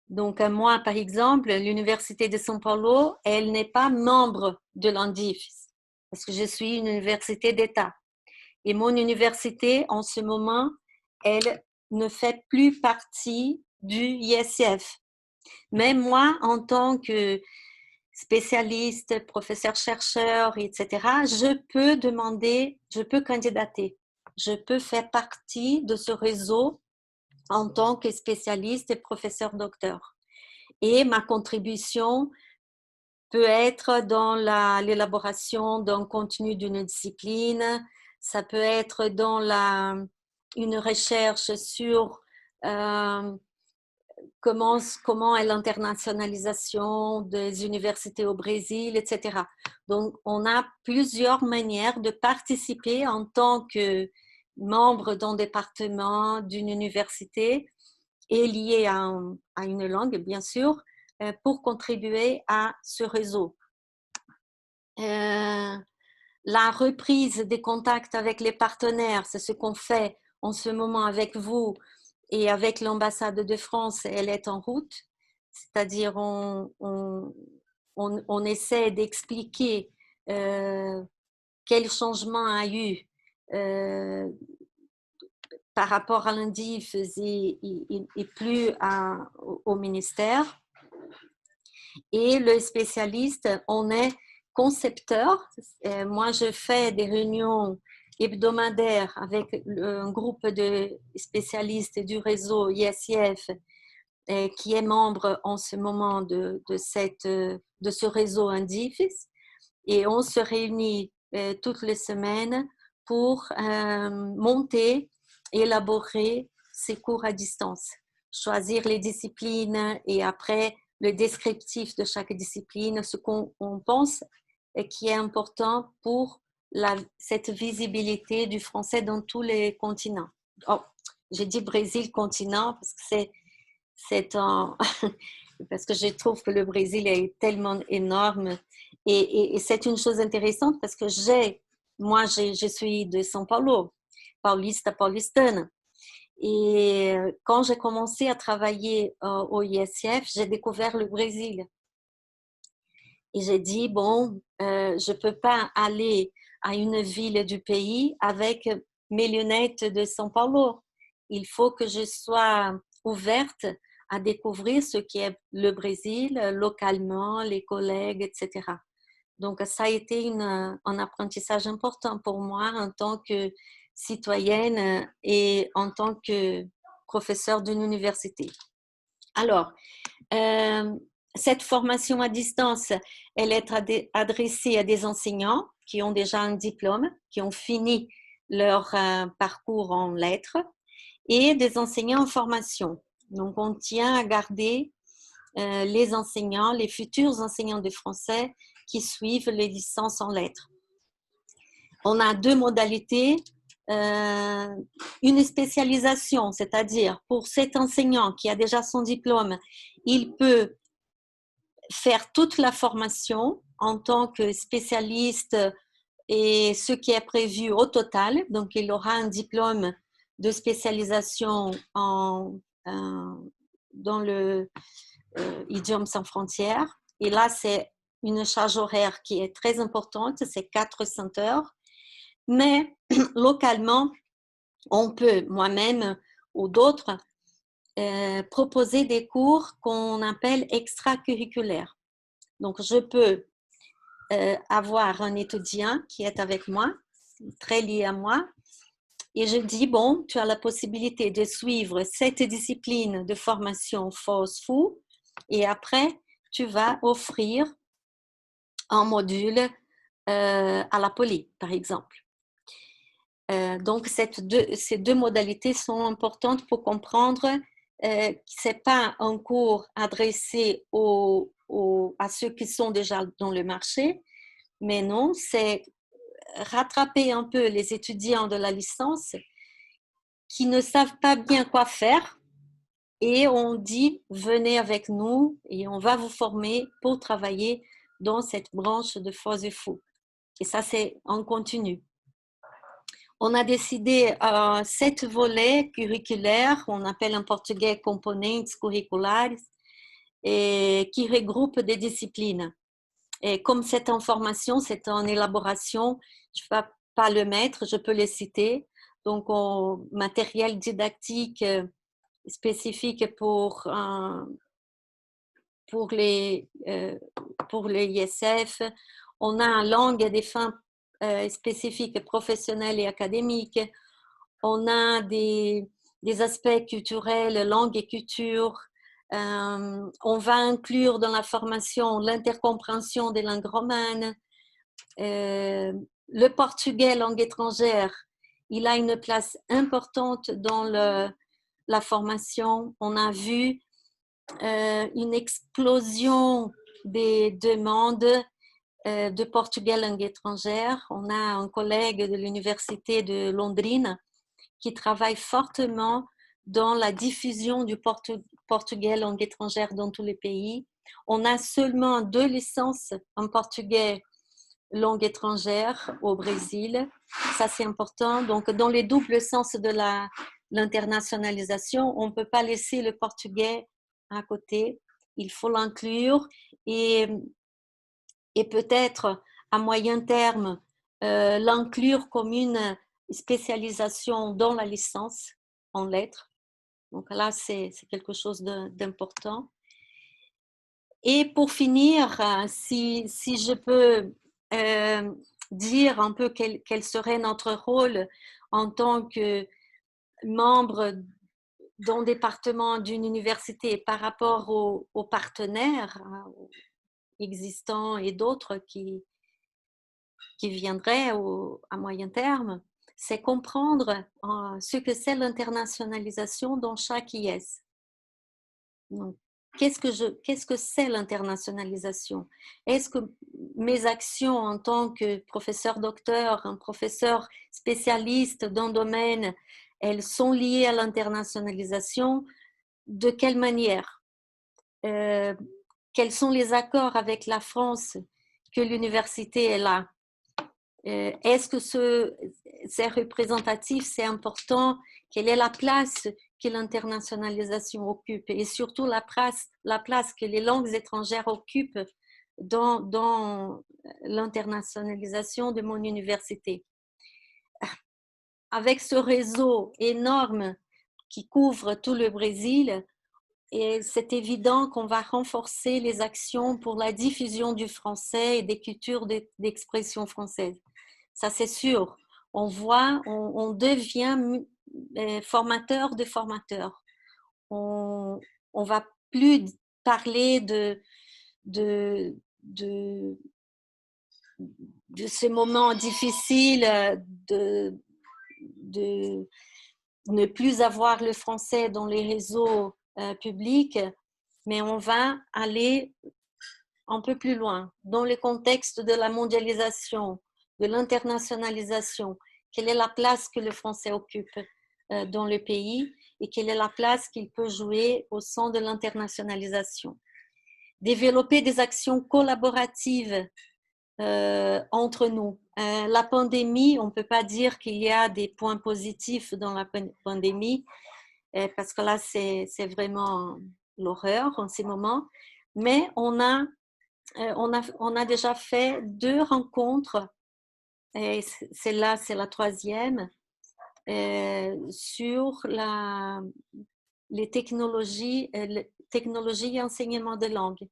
Donc, moi, par exemple, l'Université de São Paulo, elle n'est pas membre de l'ANDIFES parce que je suis une université d'État. Et mon université, en ce moment, elle ne fait plus partie du ISF. Mais moi, en tant que spécialiste, professeur-chercheur, etc., je peux candidater. Je peux faire partie de ce réseau en tant que spécialiste et professeur-docteur. Et ma contribution peut être dans l'élaboration d'un contenu d'une discipline, ça peut être dans une recherche sur comment est l'internationalisation des universités au Brésil, etc. Donc, on a plusieurs manières de participer en tant que membre d'un département, d'une université et lié à une langue, bien sûr, pour contribuer à ce réseau. La reprise des contacts avec les partenaires, c'est ce qu'on fait en ce moment avec vous et avec l'ambassade de France, elle est en route. C'est-à-dire, on essaie d'expliquer quel changement a eu par rapport à l'INDIFES et plus au ministère. Et le spécialiste, on est concepteur. Moi, je fais des réunions hebdomadaires avec un groupe de spécialistes du réseau ISIF qui est membre en ce moment de ce réseau Indifis. Et on se réunit toutes les semaines pour monter, élaborer ces cours à distance, choisir les disciplines et après le descriptif de chaque discipline, ce qu'on pense et qui est important pour cette visibilité du français dans tous les continents. Oh, j'ai dit Brésil continent parce que c'est un parce que je trouve que le Brésil est tellement énorme et c'est une chose intéressante parce que je suis de São Paulo, paulistane. Et quand j'ai commencé à travailler au ISF, j'ai découvert le Brésil. Et j'ai dit, bon, je ne peux pas aller à une ville du pays avec mes lunettes de São Paulo. Il faut que je sois ouverte à découvrir ce qu'est le Brésil localement, les collègues, etc. Donc, ça a été un apprentissage important pour moi en tant que citoyenne et en tant que professeure d'une université. Alors, cette formation à distance, elle est adressée à des enseignants qui ont déjà un diplôme, qui ont fini leur parcours en lettres, et des enseignants en formation. Donc, on tient à garder les enseignants, les futurs enseignants de français qui suivent les licences en lettres. On a deux modalités. Une spécialisation, c'est-à-dire pour cet enseignant qui a déjà son diplôme, il peut faire toute la formation en tant que spécialiste et ce qui est prévu au total. Donc, il aura un diplôme de spécialisation dans le idiome sans frontières. Et là, c'est une charge horaire qui est très importante, c'est 400 heures. Mais localement, on peut, moi-même ou d'autres, proposer des cours qu'on appelle extracurriculaires. Donc, je peux avoir un étudiant qui est avec moi, très lié à moi, et je dis, bon, tu as la possibilité de suivre cette discipline de formation FOSFU, et après, tu vas offrir un module à la poly, par exemple. Donc, ces deux modalités sont importantes pour comprendre que ce n'est pas un cours adressé à ceux qui sont déjà dans le marché, mais non, c'est rattraper un peu les étudiants de la licence qui ne savent pas bien quoi faire et on dit venez avec nous et on va vous former pour travailler dans cette branche de FOSFU. Et ça, c'est en continu. On a décidé 7 volets curriculaires, on appelle en portugais componentes curriculares, et qui regroupent des disciplines. Et comme c'est en formation, c'est en élaboration, je ne vais pas le mettre, je peux les citer. Donc, matériel didactique spécifique pour les ISF. On a une langue des fins spécifiques professionnelles et académiques. On a des aspects culturels, langue et culture. On va inclure dans la formation l'intercompréhension des langues romanes. Le portugais, langue étrangère, il a une place importante dans la formation. On a vu une explosion des demandes de portugais langue étrangère. On a un collègue de l'université de Londrina qui travaille fortement dans la diffusion du portugais langue étrangère dans tous les pays. On a seulement 2 licences en portugais langue étrangère au Brésil. Ça, c'est important. Donc, dans les doubles sens de l'internationalisation, on ne peut pas laisser le portugais à côté. Il faut l'inclure et peut-être à moyen terme l'inclure comme une spécialisation dans la licence en lettres. Donc là, c'est quelque chose d'important. Et pour finir, si je peux dire un peu quel serait notre rôle en tant que membre dans le département d'une université par rapport aux partenaires existants et d'autres qui viendraient à moyen terme, c'est comprendre ce que c'est l'internationalisation dans chaque IS. Donc, qu'est-ce que c'est l'internationalisation? Est-ce que mes actions en tant que professeur docteur, un professeur spécialiste dans le domaine, elles sont liées à l'internationalisation? De quelle manière? Quels sont les accords avec la France que l'université est là? Est-ce que c'est représentatif, c'est important? Quelle est la place que l'internationalisation occupe et surtout la place que les langues étrangères occupent dans l'internationalisation de mon université? Avec ce réseau énorme qui couvre tout le Brésil, et c'est évident qu'on va renforcer les actions pour la diffusion du français et des cultures d'expression française. Ça, c'est sûr. On devient formateur de formateurs. On va plus parler de ces moments difficiles de ne plus avoir le français dans les réseaux publics, mais on va aller un peu plus loin, dans le contexte de la mondialisation, de l'internationalisation. Quelle est la place que le français occupe dans le pays et quelle est la place qu'il peut jouer au sein de l'internationalisation? Développer des actions collaboratives entre nous. La pandémie, on ne peut pas dire qu'il y a des points positifs dans la pandémie, parce que là, c'est vraiment l'horreur en ces moments. Mais on a déjà fait 2 rencontres, et celle-là, c'est la 3e, sur les technologies et enseignement de langue.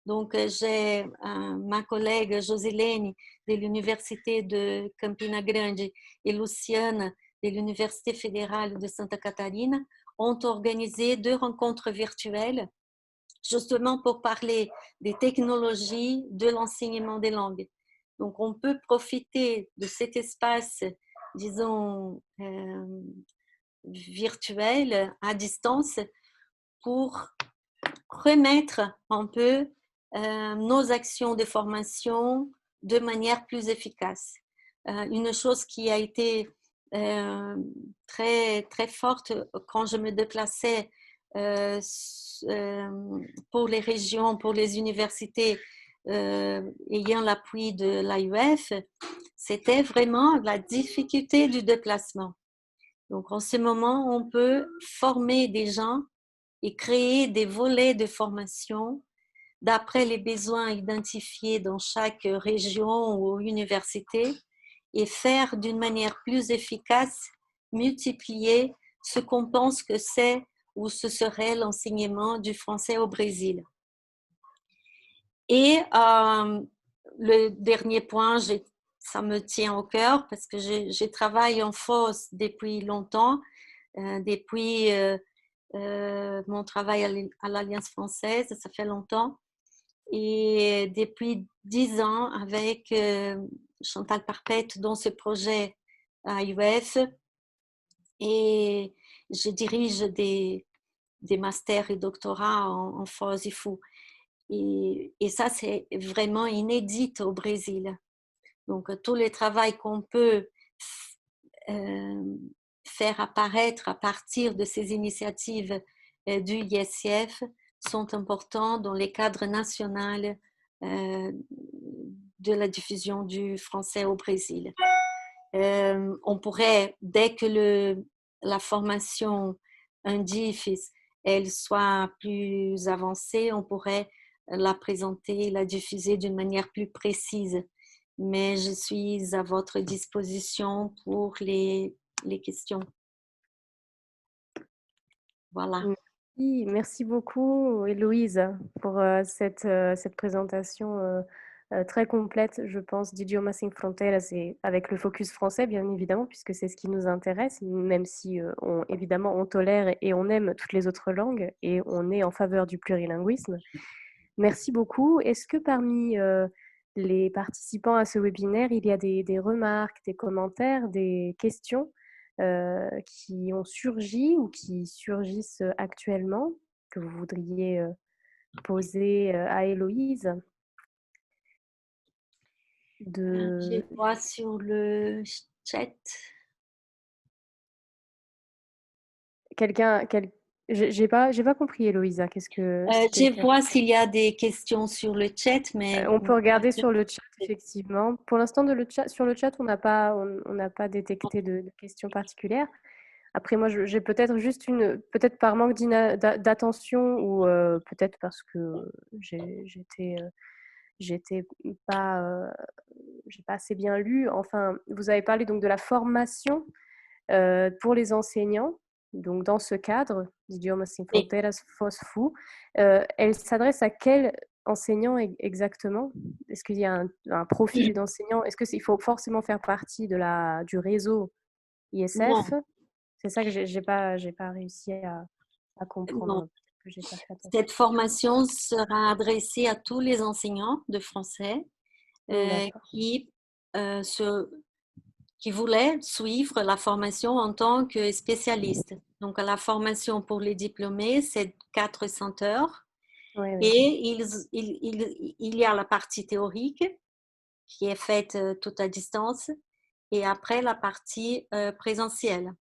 Donc, j'ai ma collègue Josilene de l'Université de Campina Grande et Luciana de l'Université fédérale de Santa Catarina ont organisé 2 rencontres virtuelles justement pour parler des technologies de l'enseignement des langues. Donc, on peut profiter de cet espace, disons, virtuel, à distance, pour remettre un peu nos actions de formation de manière plus efficace. Une chose qui a été très, très forte quand je me déplaçais pour les régions, pour les universités ayant l'appui de l'AUF, c'était vraiment la difficulté du déplacement. Donc, en ce moment, on peut former des gens et créer des volets de formation d'après les besoins identifiés dans chaque région ou université et faire d'une manière plus efficace, multiplier ce qu'on pense que c'est ou ce serait l'enseignement du français au Brésil. Et le dernier point, ça me tient au cœur parce que je travaille en FOS depuis longtemps, depuis mon travail à l'Alliance française, ça fait longtemps. Et depuis 10 ans, avec Chantal Parpette dans ce projet à UF, et je dirige des masters et doctorats en FOS IFU. Et ça, c'est vraiment inédit au Brésil. Donc, tout le travail qu'on peut faire apparaître à partir de ces initiatives du ISIF sont importants dans les cadres nationaux de la diffusion du français au Brésil. On pourrait, dès que la formation UNDIFIS elle soit plus avancée, on pourrait la présenter, la diffuser d'une manière plus précise. Mais je suis à votre disposition pour les questions. Voilà. Merci beaucoup, Héloïse, pour cette présentation très complète, je pense, d'Idiomas Sin Fronteras et avec le focus français, bien évidemment, puisque c'est ce qui nous intéresse, même si évidemment on tolère et on aime toutes les autres langues et on est en faveur du plurilinguisme. Merci beaucoup. Est-ce que parmi les participants à ce webinaire, il y a des remarques, des commentaires, des questions qui ont surgi ou qui surgissent actuellement que vous voudriez poser à Héloïse Je vois sur le chat. Quelqu'un, j'ai pas compris, Héloïsa. Qu'est-ce que si Je quelqu'un. vois s'il y a des questions sur le chat, mais On peut regarder sur le chat, effectivement. Pour l'instant, sur le chat, on n'a pas détecté de questions particulières. Après, moi, j'ai peut-être juste peut-être par manque d'attention ou peut-être parce que j'étais pas, j'ai pas assez bien lu. Enfin, vous avez parlé donc de la formation pour les enseignants. Donc, dans ce cadre, d'Idiomas Sin oui. Fronteras FOSFU, elle s'adresse à quel enseignant exactement? Est-ce qu'il y a un profil d'enseignant? Est-ce qu'il faut forcément faire partie du réseau Non, ISF? C'est ça que j'ai pas réussi à non. comprendre. Que j'ai pas fait attention. Cette formation sera adressée à tous les enseignants de français D'accord. qui, qui voulaient suivre la formation en tant que spécialiste. Donc, la formation pour les diplômés, c'est 400 heures. Oui, oui. Et il y a la partie théorique qui est faite tout à distance et après la partie présentielle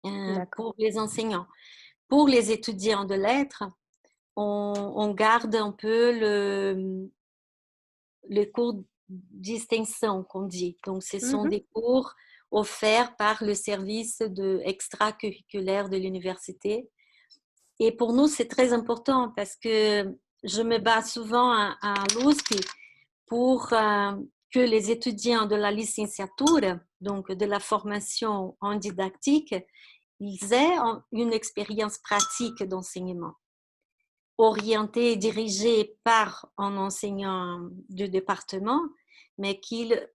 D'accord. pour les enseignants. Pour les étudiants de lettres, on garde un peu le cours d'extension qu'on dit. Donc, ce sont Mhm. des cours offerts par le service extracurriculaire de l'université. Et pour nous, c'est très important parce que je me bats souvent à l'USP pour que les étudiants de la licenciature, donc de la formation en didactique, ils aient une expérience pratique d'enseignement, orientée et dirigée par un enseignant du département, mais qu'ils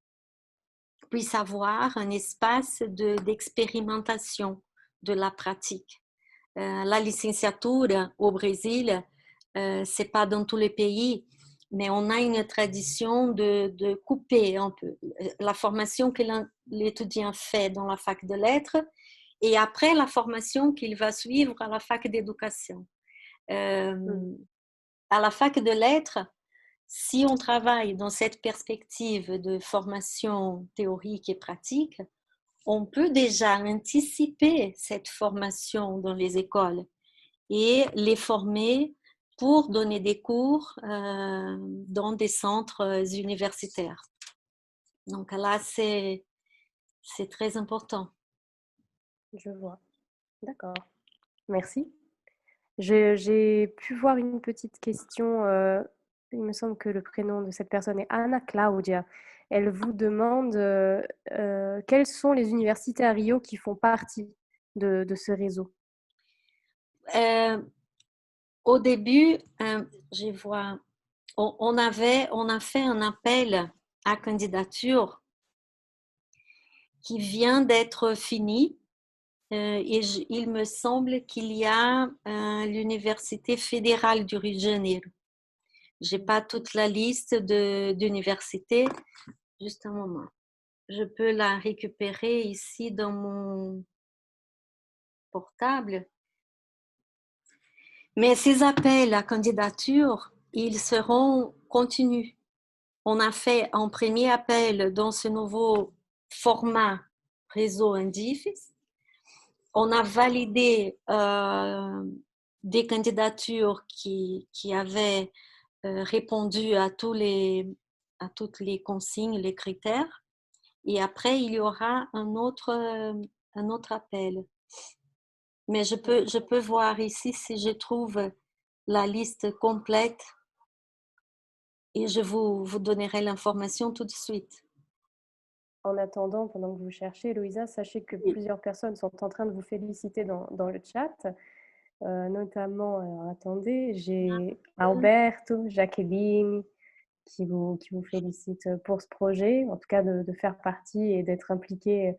puissent avoir un espace d'expérimentation de la pratique. La licenciature au Brésil, c'est pas dans tous les pays, mais on a une tradition de couper un peu la formation que l'étudiant fait dans la fac de lettres et après la formation qu'il va suivre à la fac d'éducation. Mhm. À la fac de lettres, si on travaille dans cette perspective de formation théorique et pratique, on peut déjà anticiper cette formation dans les écoles et les former pour donner des cours dans des centres universitaires. Donc là, c'est très important. Je vois. D'accord. Merci. J'ai pu voir une petite question. Il me semble que le prénom de cette personne est Anna Claudia. Elle vous demande quelles sont les universités à Rio qui font partie de ce réseau. Au début, je vois, on a fait un appel à candidature qui vient d'être fini. Et il me semble qu'il y a l'Université fédérale du Rio de Janeiro. Je n'ai pas toute la liste d'universités. Juste un moment. Je peux la récupérer ici dans mon portable. Mais ces appels à candidature, ils seront continus. On a fait un premier appel dans ce nouveau format réseau Indifis. On a validé des candidatures qui avaient répondu à toutes les consignes, les critères. Et après, il y aura un autre appel. Mais je peux voir ici si je trouve la liste complète et je vous donnerai l'information tout de suite. En attendant, pendant que vous cherchez, Louisa, sachez que plusieurs personnes sont en train de vous féliciter dans le chat. Notamment, attendez, j'ai Alberto, Jacqueline, qui vous félicite pour ce projet, en tout cas de faire partie et d'être impliqué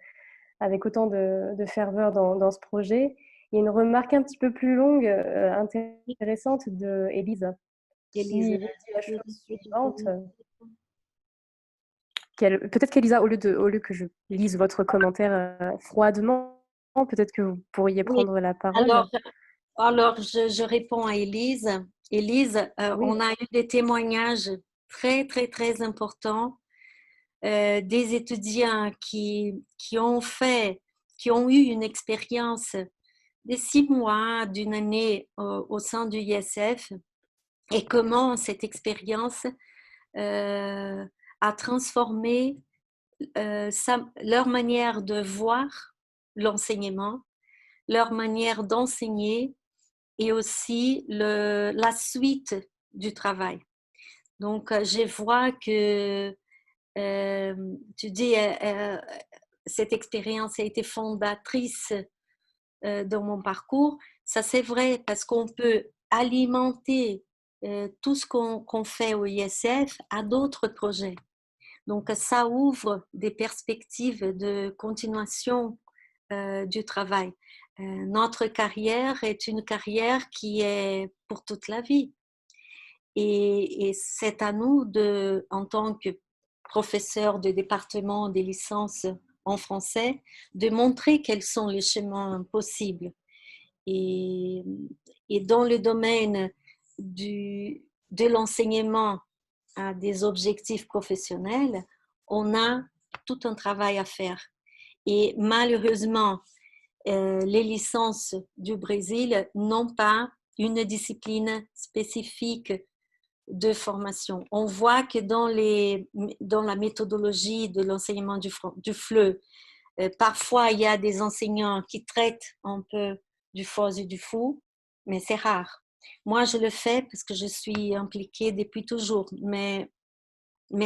avec autant de ferveur dans ce projet. Il y a une remarque un petit peu plus longue, intéressante de Élise, Élise, qui dit la chose suivante. Peut-être qu'Elisa, au lieu que je lise votre commentaire froidement, peut-être que vous pourriez oui, prendre la parole. alors je réponds à Élise. Élise, Oui, on a eu des témoignages très, très, très importants des étudiants qui ont eu une expérience de 6 mois, d'une année au sein du ISF et comment cette expérience a transformé leur manière de voir l'enseignement, leur manière d'enseigner et aussi la suite du travail. Donc, je vois que tu dis, cette expérience a été fondatrice dans mon parcours. Ça, c'est vrai parce qu'on peut alimenter tout ce qu'on fait au ISF à d'autres projets. Donc, ça ouvre des perspectives de continuation du travail. Notre carrière est une carrière qui est pour toute la vie. Et c'est à nous, en tant que professeur de département des licences en français, de montrer quels sont les chemins possibles. Et, et dans le domaine de l'enseignement à des objectifs professionnels, on a tout un travail à faire. Et malheureusement, les licences du Brésil n'ont pas une discipline spécifique de formation. On voit que dans la méthodologie de l'enseignement du FLE, parfois il y a des enseignants qui traitent un peu du faux et du fou, mais c'est rare. Moi, je le fais parce que je suis impliquée depuis toujours, mais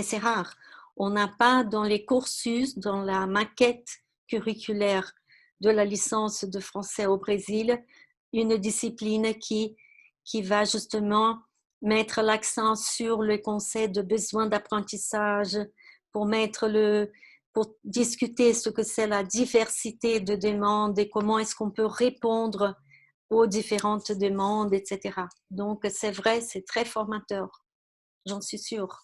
c'est rare. On n'a pas dans les cursus, dans la maquette curriculaire de la licence de français au Brésil, une discipline qui va justement mettre l'accent sur le concept de besoin d'apprentissage, pour discuter ce que c'est la diversité de demandes et comment est-ce qu'on peut répondre aux différentes demandes, etc. Donc, c'est vrai, c'est très formateur, j'en suis sûre.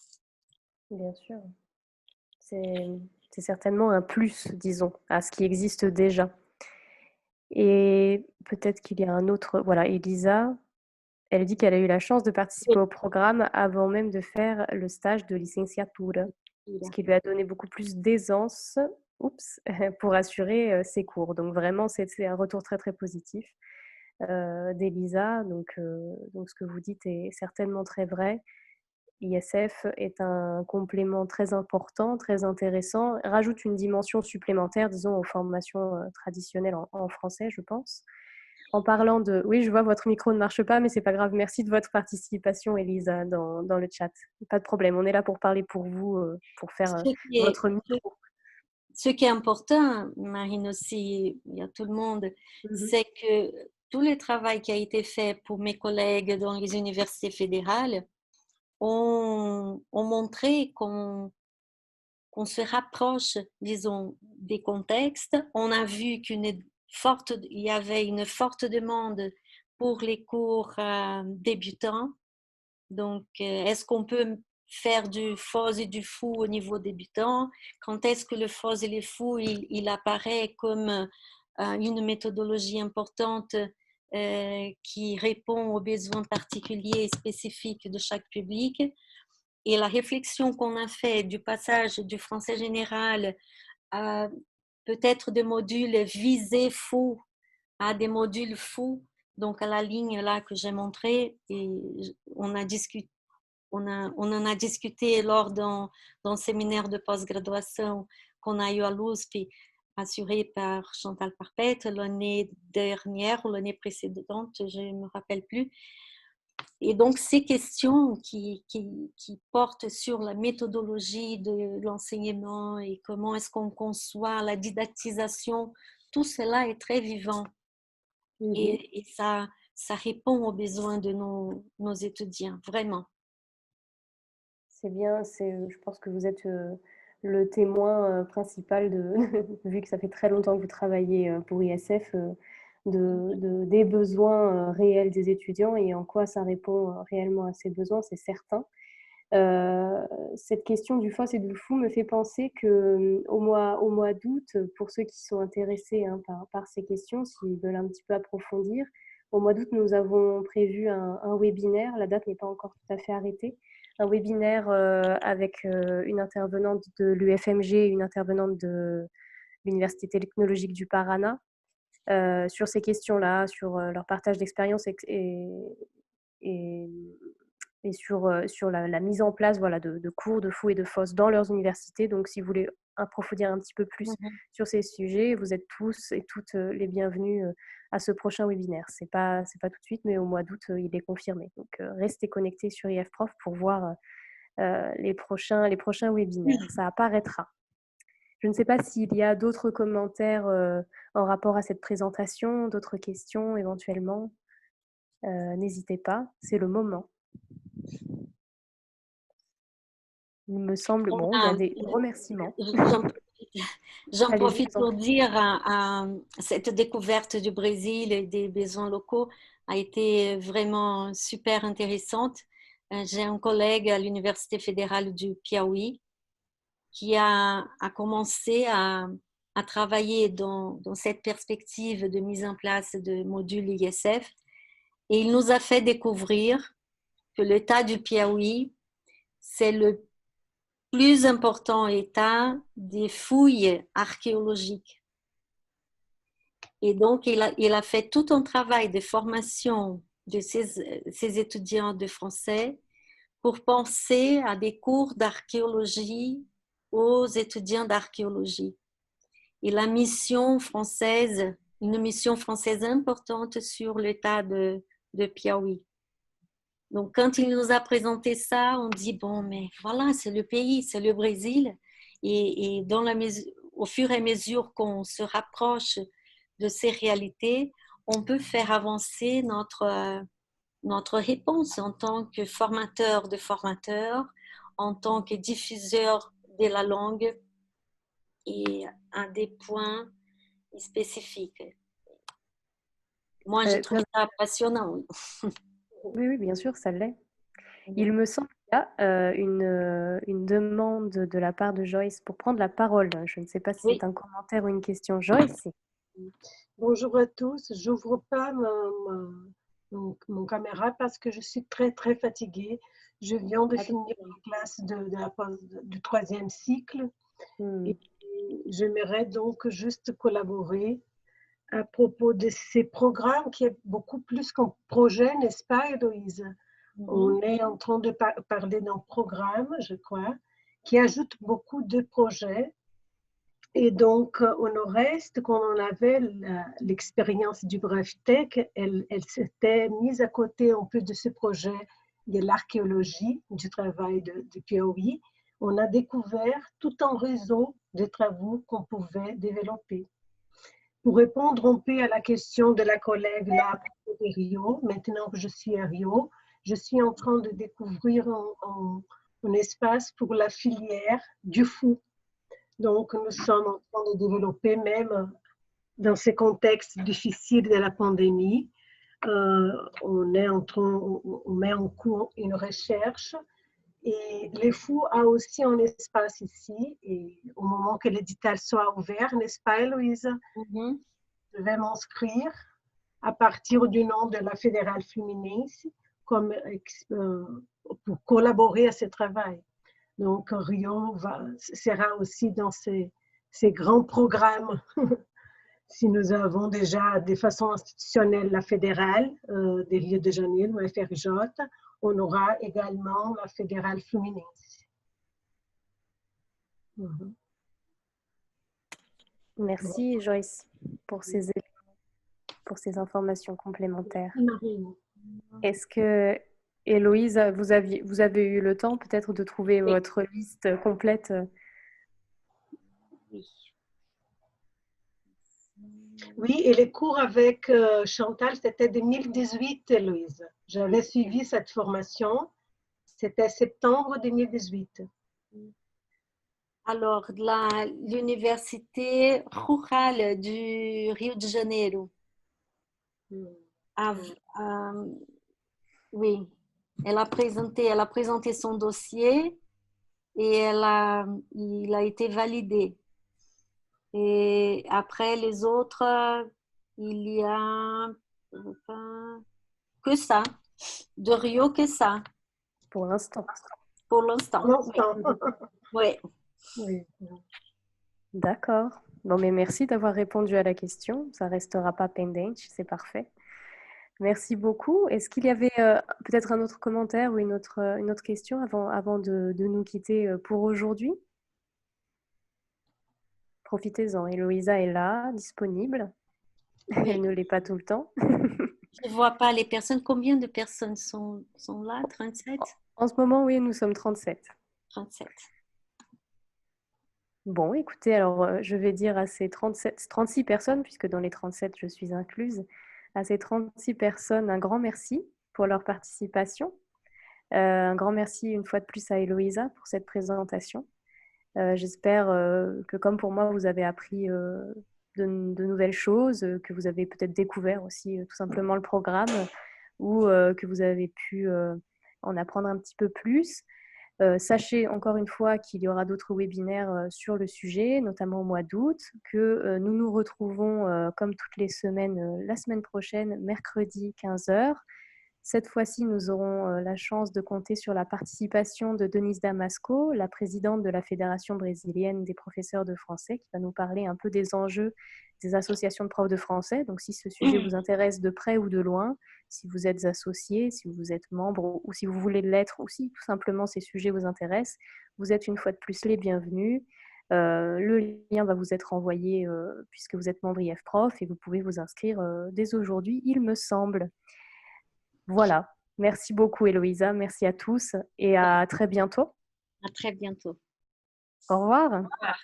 bien sûr. C'est certainement un plus, disons, à ce qui existe déjà. Et peut-être qu'il y a un autre. Voilà, Elisa, elle dit qu'elle a eu la chance de participer au programme avant même de faire le stage de licenciatura, ce qui lui a donné beaucoup plus d'aisance, oups, pour assurer ses cours. Donc vraiment, c'est un retour très très positif d'Elisa. Donc ce que vous dites est certainement très vrai. ISF est un complément très important, très intéressant, rajoute une dimension supplémentaire, disons, aux formations traditionnelles en français, je pense. En parlant de... Oui, je vois, votre micro ne marche pas, mais c'est pas grave. Merci de votre participation, Elisa, dans le chat. Pas de problème, on est là pour parler pour vous, pour faire votre micro. Ce qui est important, Marine aussi, il y a tout le monde, c'est que tout le travail qui a été fait pour mes collègues dans les universités fédérales ont montré qu'on se rapproche, disons, des contextes. On a vu il y avait une forte demande pour les cours débutants. Donc, est-ce qu'on peut faire du faux et du fou au niveau débutant? Quand est-ce que le faux et le fou, il apparaît comme une méthodologie importante qui répond aux besoins particuliers et spécifiques de chaque public? Et la réflexion qu'on a fait du passage du français général à peut-être des modules visés fous à des modules fous, donc à la ligne là que j'ai montrée, et on en a discuté lors d'un séminaire de post-graduation qu'on a eu à l'USP, assuré par Chantal Parpet l'année dernière ou l'année précédente, je ne me rappelle plus. Et donc, ces questions qui portent sur la méthodologie de l'enseignement et comment est-ce qu'on conçoit la didactisation, tout cela est très vivant. Et ça répond aux besoins de nos étudiants, vraiment. C'est bien, je pense que vous êtes le témoin principal vu que ça fait très longtemps que vous travaillez pour ISF, des besoins réels des étudiants et en quoi ça répond réellement à ces besoins, c'est certain. Cette question du FOSS et du FOU me fait penser que au mois d'août, pour ceux qui sont intéressés par ces questions, s'ils veulent un petit peu approfondir, au mois d'août, nous avons prévu un webinaire, la date n'est pas encore tout à fait arrêtée, un webinaire avec une intervenante de l'UFMG et une intervenante de l'Université technologique du Paraná sur ces questions-là, sur leur partage d'expérience et sur la mise en place voilà, de cours de fou et de FOSS dans leurs universités. Donc, si vous voulez approfondir un petit peu plus sur ces sujets, vous êtes tous et toutes les bienvenus à ce prochain webinaire. C'est pas tout de suite, mais au mois d'août, il est confirmé. Donc, restez connectés sur IFProf pour voir les prochains webinaires. Ça apparaîtra. Je ne sais pas s'il y a d'autres commentaires en rapport à cette présentation, d'autres questions éventuellement. N'hésitez pas, c'est le moment. Il me semble, bon, il y a des remerciements. J'en profite pour dire cette découverte du Brésil et des besoins locaux a été vraiment super intéressante. J'ai un collègue à l'Université fédérale du Piauí qui a commencé à travailler dans cette perspective de mise en place de modules ISF et il nous a fait découvrir que l'État du Piauí, c'est le plus important état des fouilles archéologiques. Et donc, il a fait tout un travail de formation de ses étudiants de français pour penser à des cours d'archéologie aux étudiants d'archéologie. Et la mission française, une mission française importante sur l'état de Piauí. Donc, quand il nous a présenté ça, on dit, bon, mais voilà, c'est le pays, c'est le Brésil. Et au fur et à mesure qu'on se rapproche de ces réalités, on peut faire avancer notre réponse en tant que formateur de formateurs, en tant que diffuseur de la langue et à des points spécifiques. Moi, je trouve ça passionnant. Oui, bien sûr, ça l'est. Il me semble qu'il y a une demande de la part de Joyce pour prendre la parole. Je ne sais pas si c'est un commentaire ou une question. Joyce. Bonjour à tous. Je n'ouvre pas mon caméra parce que je suis très, très fatiguée. Je viens de finir la classe du 3e cycle. Et j'aimerais donc juste collaborer à propos de ces programmes qui est beaucoup plus qu'un projet, n'est-ce pas, Héloïse? On est en train de parler d'un programme, je crois, qui ajoute beaucoup de projets. Et donc, au nord-est, quand on avait l'expérience du BrefTech, elle s'était mise à côté un peu de ce projet de l'archéologie, du travail de Piauí. On a découvert tout un réseau de travaux qu'on pouvait développer. Pour répondre un peu à la question de la collègue là, à propos de Rio, maintenant que je suis à Rio, je suis en train de découvrir un espace pour la filière du fou. Donc, nous sommes en train de développer, même dans ces contextes difficiles de la pandémie, on met en cours une recherche. Et les fous a aussi un espace ici. Et au moment que l'édital soit ouvert, n'est-ce pas, Héloïse? Je vais m'inscrire à partir du nom de la Fédérale Fluminense pour collaborer à ce travail. Donc, Rio sera aussi dans ces grands programmes. Si nous avons déjà de façon institutionnelle la fédérale de Rio de Janeiro, le FRJ, on aura également la fédérale Fluminense. Merci Joyce pour ces informations complémentaires. Est-ce que Héloïse, vous avez eu le temps peut-être de trouver votre liste complète? Oui, et les cours avec Chantal, c'était 2018, Héloïse. J'avais suivi cette formation. C'était septembre 2018. Alors, l'université rurale du Rio de Janeiro. Oui, elle a présenté son dossier et il a été validé. Et après les autres, il y a que ça. De Rio, que ça. Pour l'instant. Pour l'instant. Oui. Oui. D'accord. Bon, mais merci d'avoir répondu à la question. Ça restera pas pendente, c'est parfait. Merci beaucoup. Est-ce qu'il y avait peut-être un autre commentaire ou une autre question avant de nous quitter pour aujourd'hui? Profitez-en. Héloïsa est là, disponible. Oui. Elle ne l'est pas tout le temps. Je ne vois pas les personnes. Combien de personnes sont là? 37? En ce moment, oui, nous sommes 37. 37. Bon, écoutez, alors je vais dire à ces 36 personnes, puisque dans les 37, je suis incluse, à ces 36 personnes, un grand merci pour leur participation. Un grand merci une fois de plus à Héloïsa pour cette présentation. J'espère que comme pour moi, vous avez appris de nouvelles choses, que vous avez peut-être découvert aussi tout simplement le programme ou que vous avez pu en apprendre un petit peu plus. Sachez encore une fois qu'il y aura d'autres webinaires sur le sujet, notamment au mois d'août, que nous nous retrouvons comme toutes les semaines la semaine prochaine, mercredi 15h. Cette fois-ci, nous aurons la chance de compter sur la participation de Denise Damasco, la présidente de la Fédération brésilienne des professeurs de français, qui va nous parler un peu des enjeux des associations de profs de français. Donc, si ce sujet vous intéresse de près ou de loin, si vous êtes associé, si vous êtes membre ou si vous voulez l'être, ou si tout simplement ces sujets vous intéressent, vous êtes une fois de plus les bienvenus. Le lien va vous être envoyé puisque vous êtes membre IFProf et vous pouvez vous inscrire dès aujourd'hui, il me semble. Voilà. Merci beaucoup, Héloïsa. Merci à tous et à très bientôt. À très bientôt. Au revoir. Au revoir.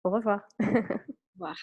Au revoir. Au revoir.